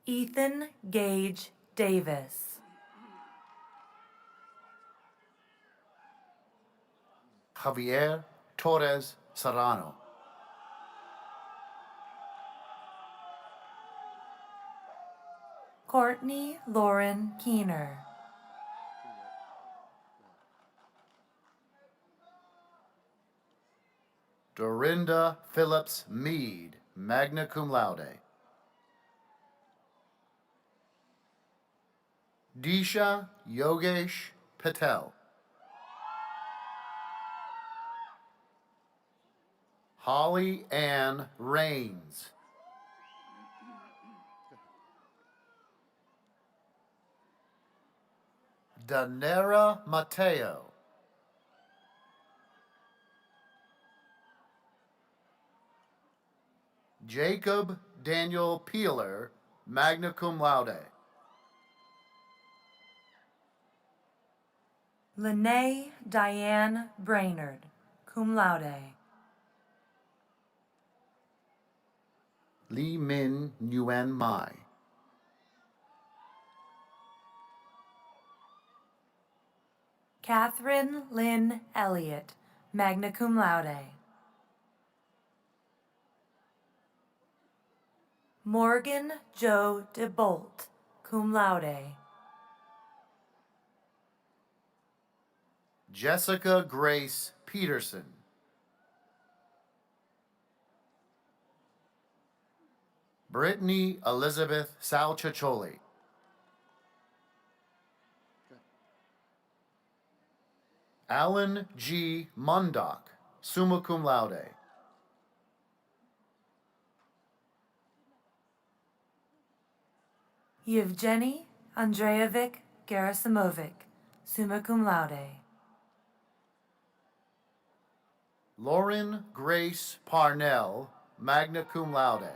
Ethan Gage Davis. Javier Torres Serrano. Courtney Lauren Keener. Dorinda Phillips Mead, magna cum laude. Disha Yogesh Patel. Holly Ann Rains. Danera Mateo. Jacob Daniel Peeler, magna cum laude. Lene Diane Brainerd, cum laude. Lee Min Nguyen Mai. Catherine Lynn Elliott, magna cum laude. Morgan Joe DeBolt, cum laude. Jessica Grace Peterson. Brittany Elizabeth Salciacholi. Alan G. Mundock, summa cum laude. Yevgeny Andreevich Gerasimovic, summa cum laude. Lauren Grace Parnell, magna cum laude.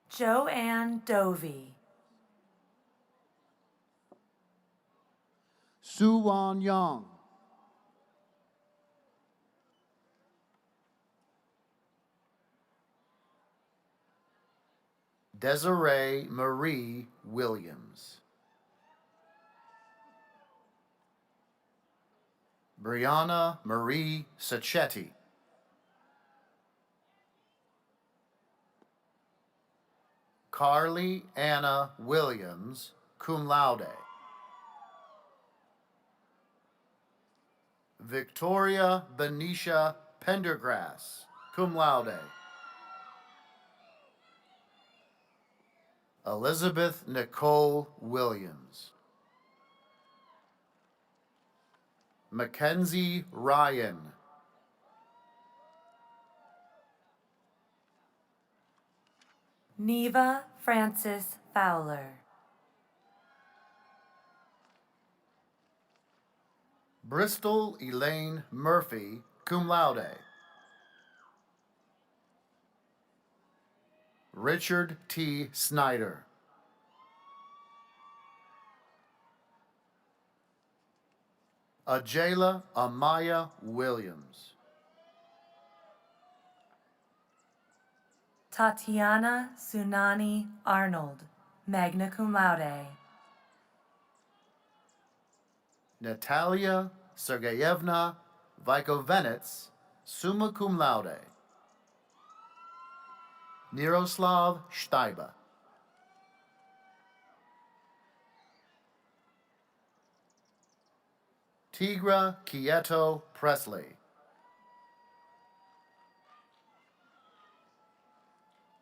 Joanne Dovey. Suwon Young. Desiree Marie Williams. Brianna Marie Sacchetti. Carly Anna Williams, cum laude. Victoria Benicia Pendergrass, cum laude. Elizabeth Nicole Williams. Mackenzie Ryan. Neva Francis Fowler. Bristol Elaine Murphy, cum laude. Richard T. Snyder. Ajayla Amaya Williams. Tatiana Sunani Arnold, magna cum laude. Natalia Sergeyevna Vykovenets, summa cum laude. Miroslav Steiba. Tigra Quieto Presley.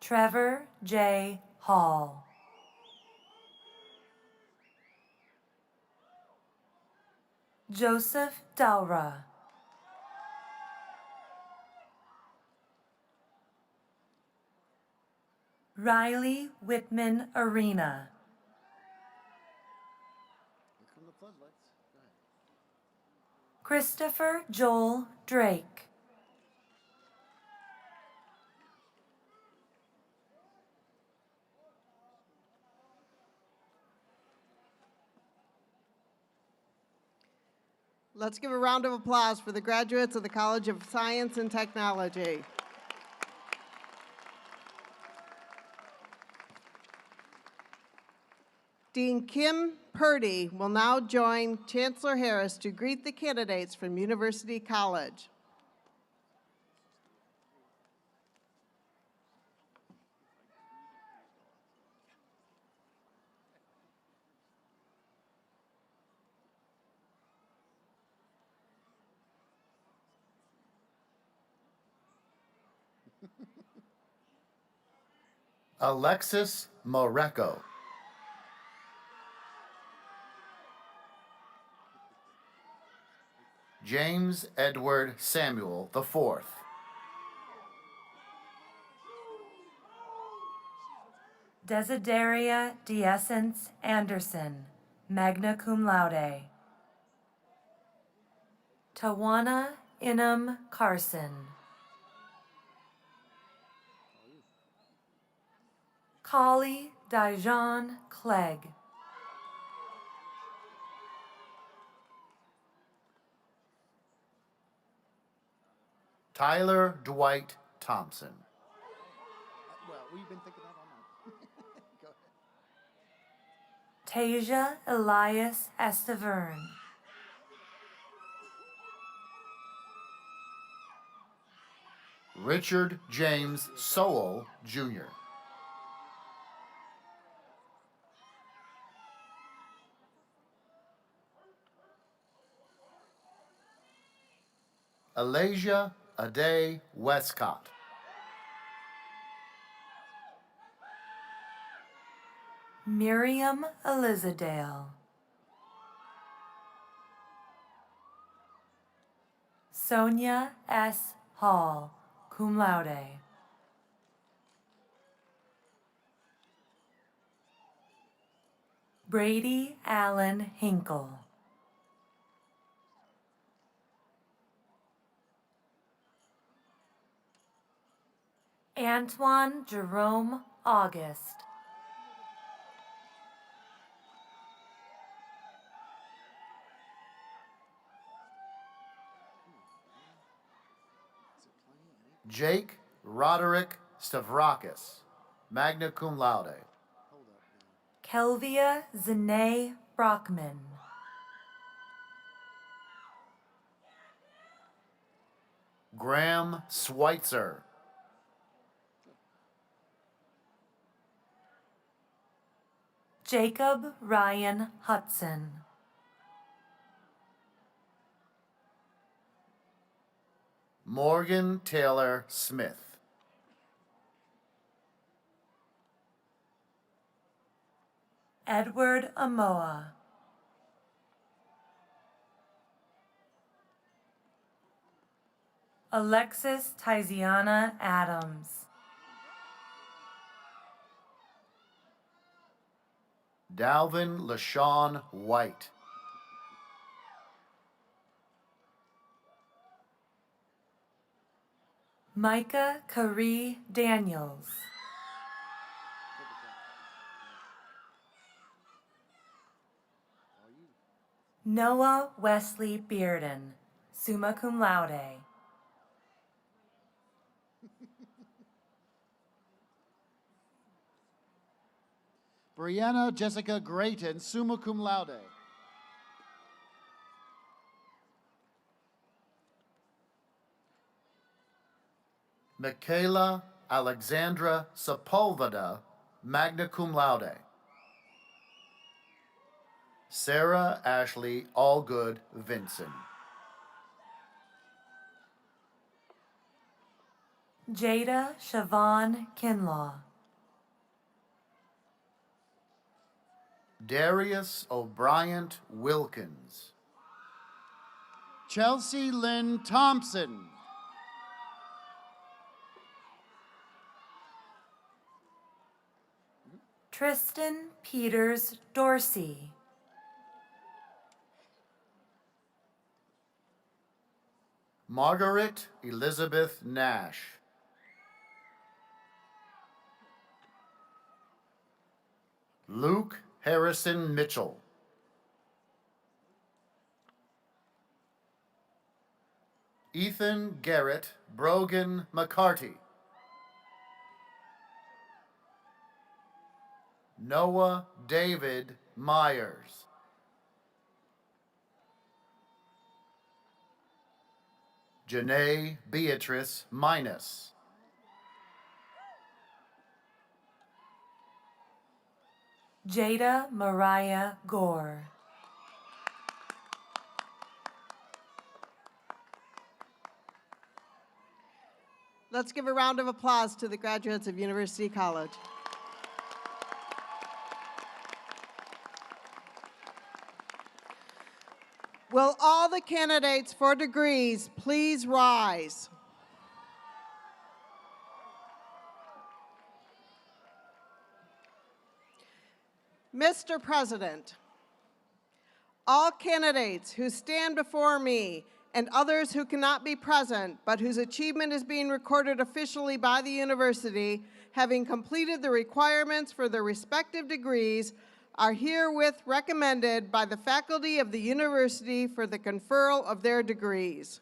Trevor J. Hall. Joseph Daura. Riley Whitman Arena. Christopher Joel Drake. Let's give a round of applause for the graduates of the College of Science and Technology. Dean Kim Purdy will now join Chancellor Harris to greet the candidates from University College. Alexis Moreco. James Edward Samuel IV. Desideria D'Essence Anderson, magna cum laude. Tawana Inam Carson. Kali Dijon Clegg. Tyler Dwight Thompson. Well, we've been thinking that all night. Go ahead. Tasia Elias Estavern. Richard James Sowell, Jr. Alasia Ade Westcott. Miriam Elizadale. Sonia S. Hall, cum laude. Brady Allen Hinkle. Antoine Jerome August. Jake Roderick Stavrakis, magna cum laude. Kelvia Zane Brockman. Graham Schweitzer. Jacob Ryan Hudson. Morgan Taylor Smith. Edward Amoa. Alexis Tiziana Adams. Dalvin LaShawn White. Micah Caree Daniels. Noah Wesley Bearden, summa cum laude. Brianna Jessica Grayton, summa cum laude. Michaela Alexandra Sepulveda, magna cum laude. Sarah Ashley Allgood Vinson. Jada Siobhan Kinlaw. Darius O'Brien Wilkins. Chelsea Lynn Thompson. Tristan Peters Dorsey. Margaret Elizabeth Nash. Luke Harrison Mitchell. Ethan Garrett Brogan McCarty. Noah David Myers. Janae Beatrice Minus. Jada Mariah Gore. Let's give a round of applause to the graduates of University College. Will all the candidates for degrees please rise? Mr. President, all candidates who stand before me and others who cannot be present but whose achievement is being recorded officially by the university, having completed the requirements for their respective degrees, are herewith recommended by the faculty of the university for the conferral of their degrees.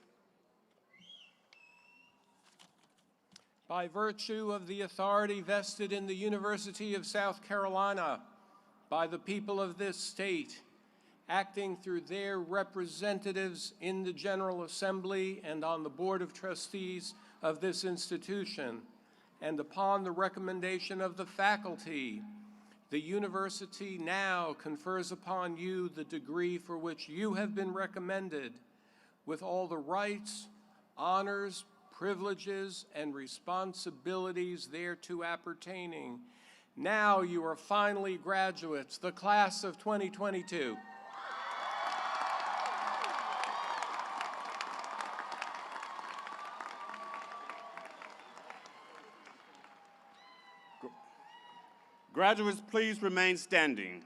By virtue of the authority vested in the University of South Carolina, by the people of this state, acting through their representatives in the General Assembly and on the Board of Trustees of this institution, and upon the recommendation of the faculty, the university now confers upon you the degree for which you have been recommended, with all the rights, honors, privileges and responsibilities thereto appertaining. Now you are finally graduates, the class of 2022. Graduates, please remain standing.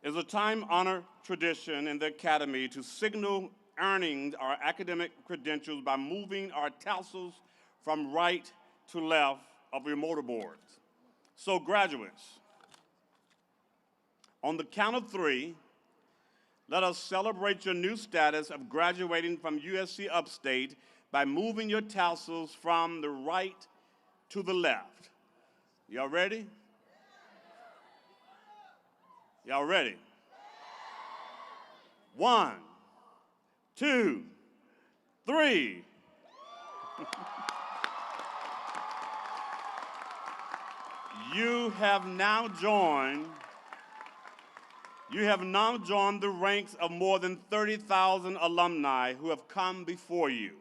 It is a time-honored tradition in the Academy to signal earning our academic credentials by moving our tassels from right to left of your mortarboards. So graduates, on the count of 3, let us celebrate your new status of graduating from USC Upstate by moving your tassels from the right to the left. Y'all ready? Y'all ready? 1, 2, 3. You have now joined the ranks of more than 30,000 alumni who have come before you.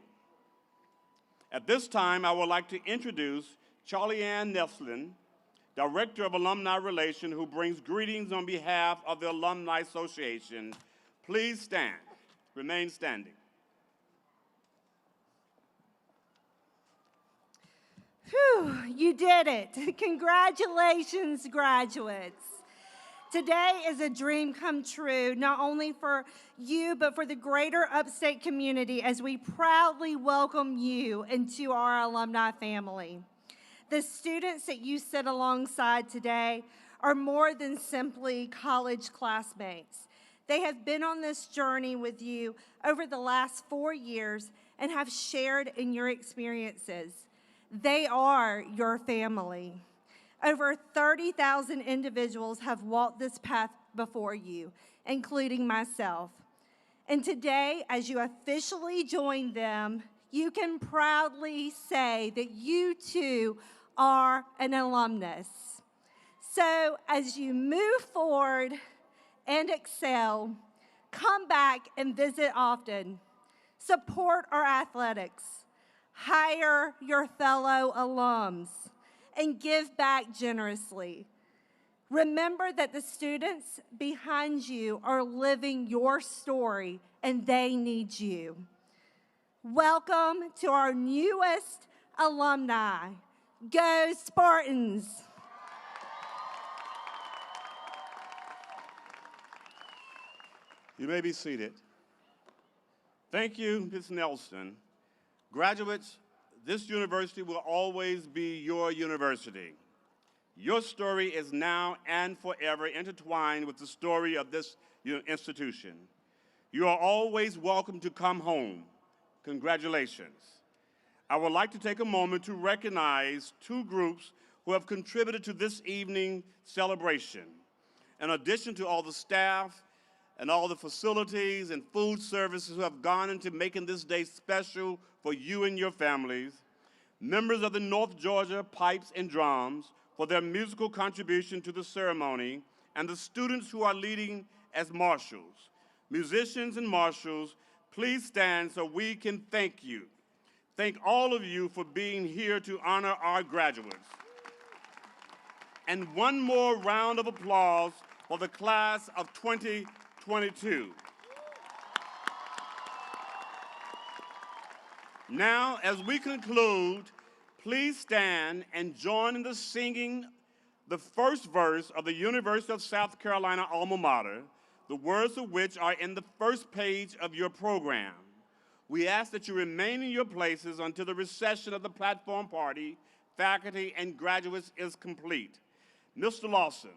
At this time, I would like to introduce Charlie Ann Neslin, Director of Alumni Relations, who brings greetings on behalf of the Alumni Association. Please stand. Remain standing. Whew, you did it. Congratulations, graduates. Today is a dream come true, not only for you, but for the greater Upstate community as we proudly welcome you into our alumni family. The students that you sit alongside today are more than simply college classmates. They have been on this journey with you over the last 4 years and have shared in your experiences. They are your family. Over 30,000 individuals have walked this path before you, including myself. And today, as you officially join them, you can proudly say that you too are an alumnus. So as you move forward and excel, come back and visit often. Support our athletics. Hire your fellow alums and give back generously. Remember that the students behind you are living your story and they need you. Welcome to our newest alumni. Go Spartans! You may be seated. Thank you, Ms. Nelson. Graduates, this university will always be your university. Your story is now and forever intertwined with the story of this institution. You are always welcome to come home. Congratulations. I would like to take a moment to recognize 2 groups who have contributed to this evening's celebration. In addition to all the staff and all the facilities and food services who have gone into making this day special for you and your families, members of the North Georgia Pipes and Drums for their musical contribution to the ceremony, and the students who are leading as marshals. Musicians and marshals, please stand so we can thank you. Thank all of you for being here to honor our graduates. And one more round of applause for the class of 2022. Now, as we conclude, please stand and join in the singing the first verse of the University of South Carolina alma mater, the words of which are in the first page of your program. We ask that you remain in your places until the recession of the platform party, faculty, and graduates is complete. Mr. Lawson,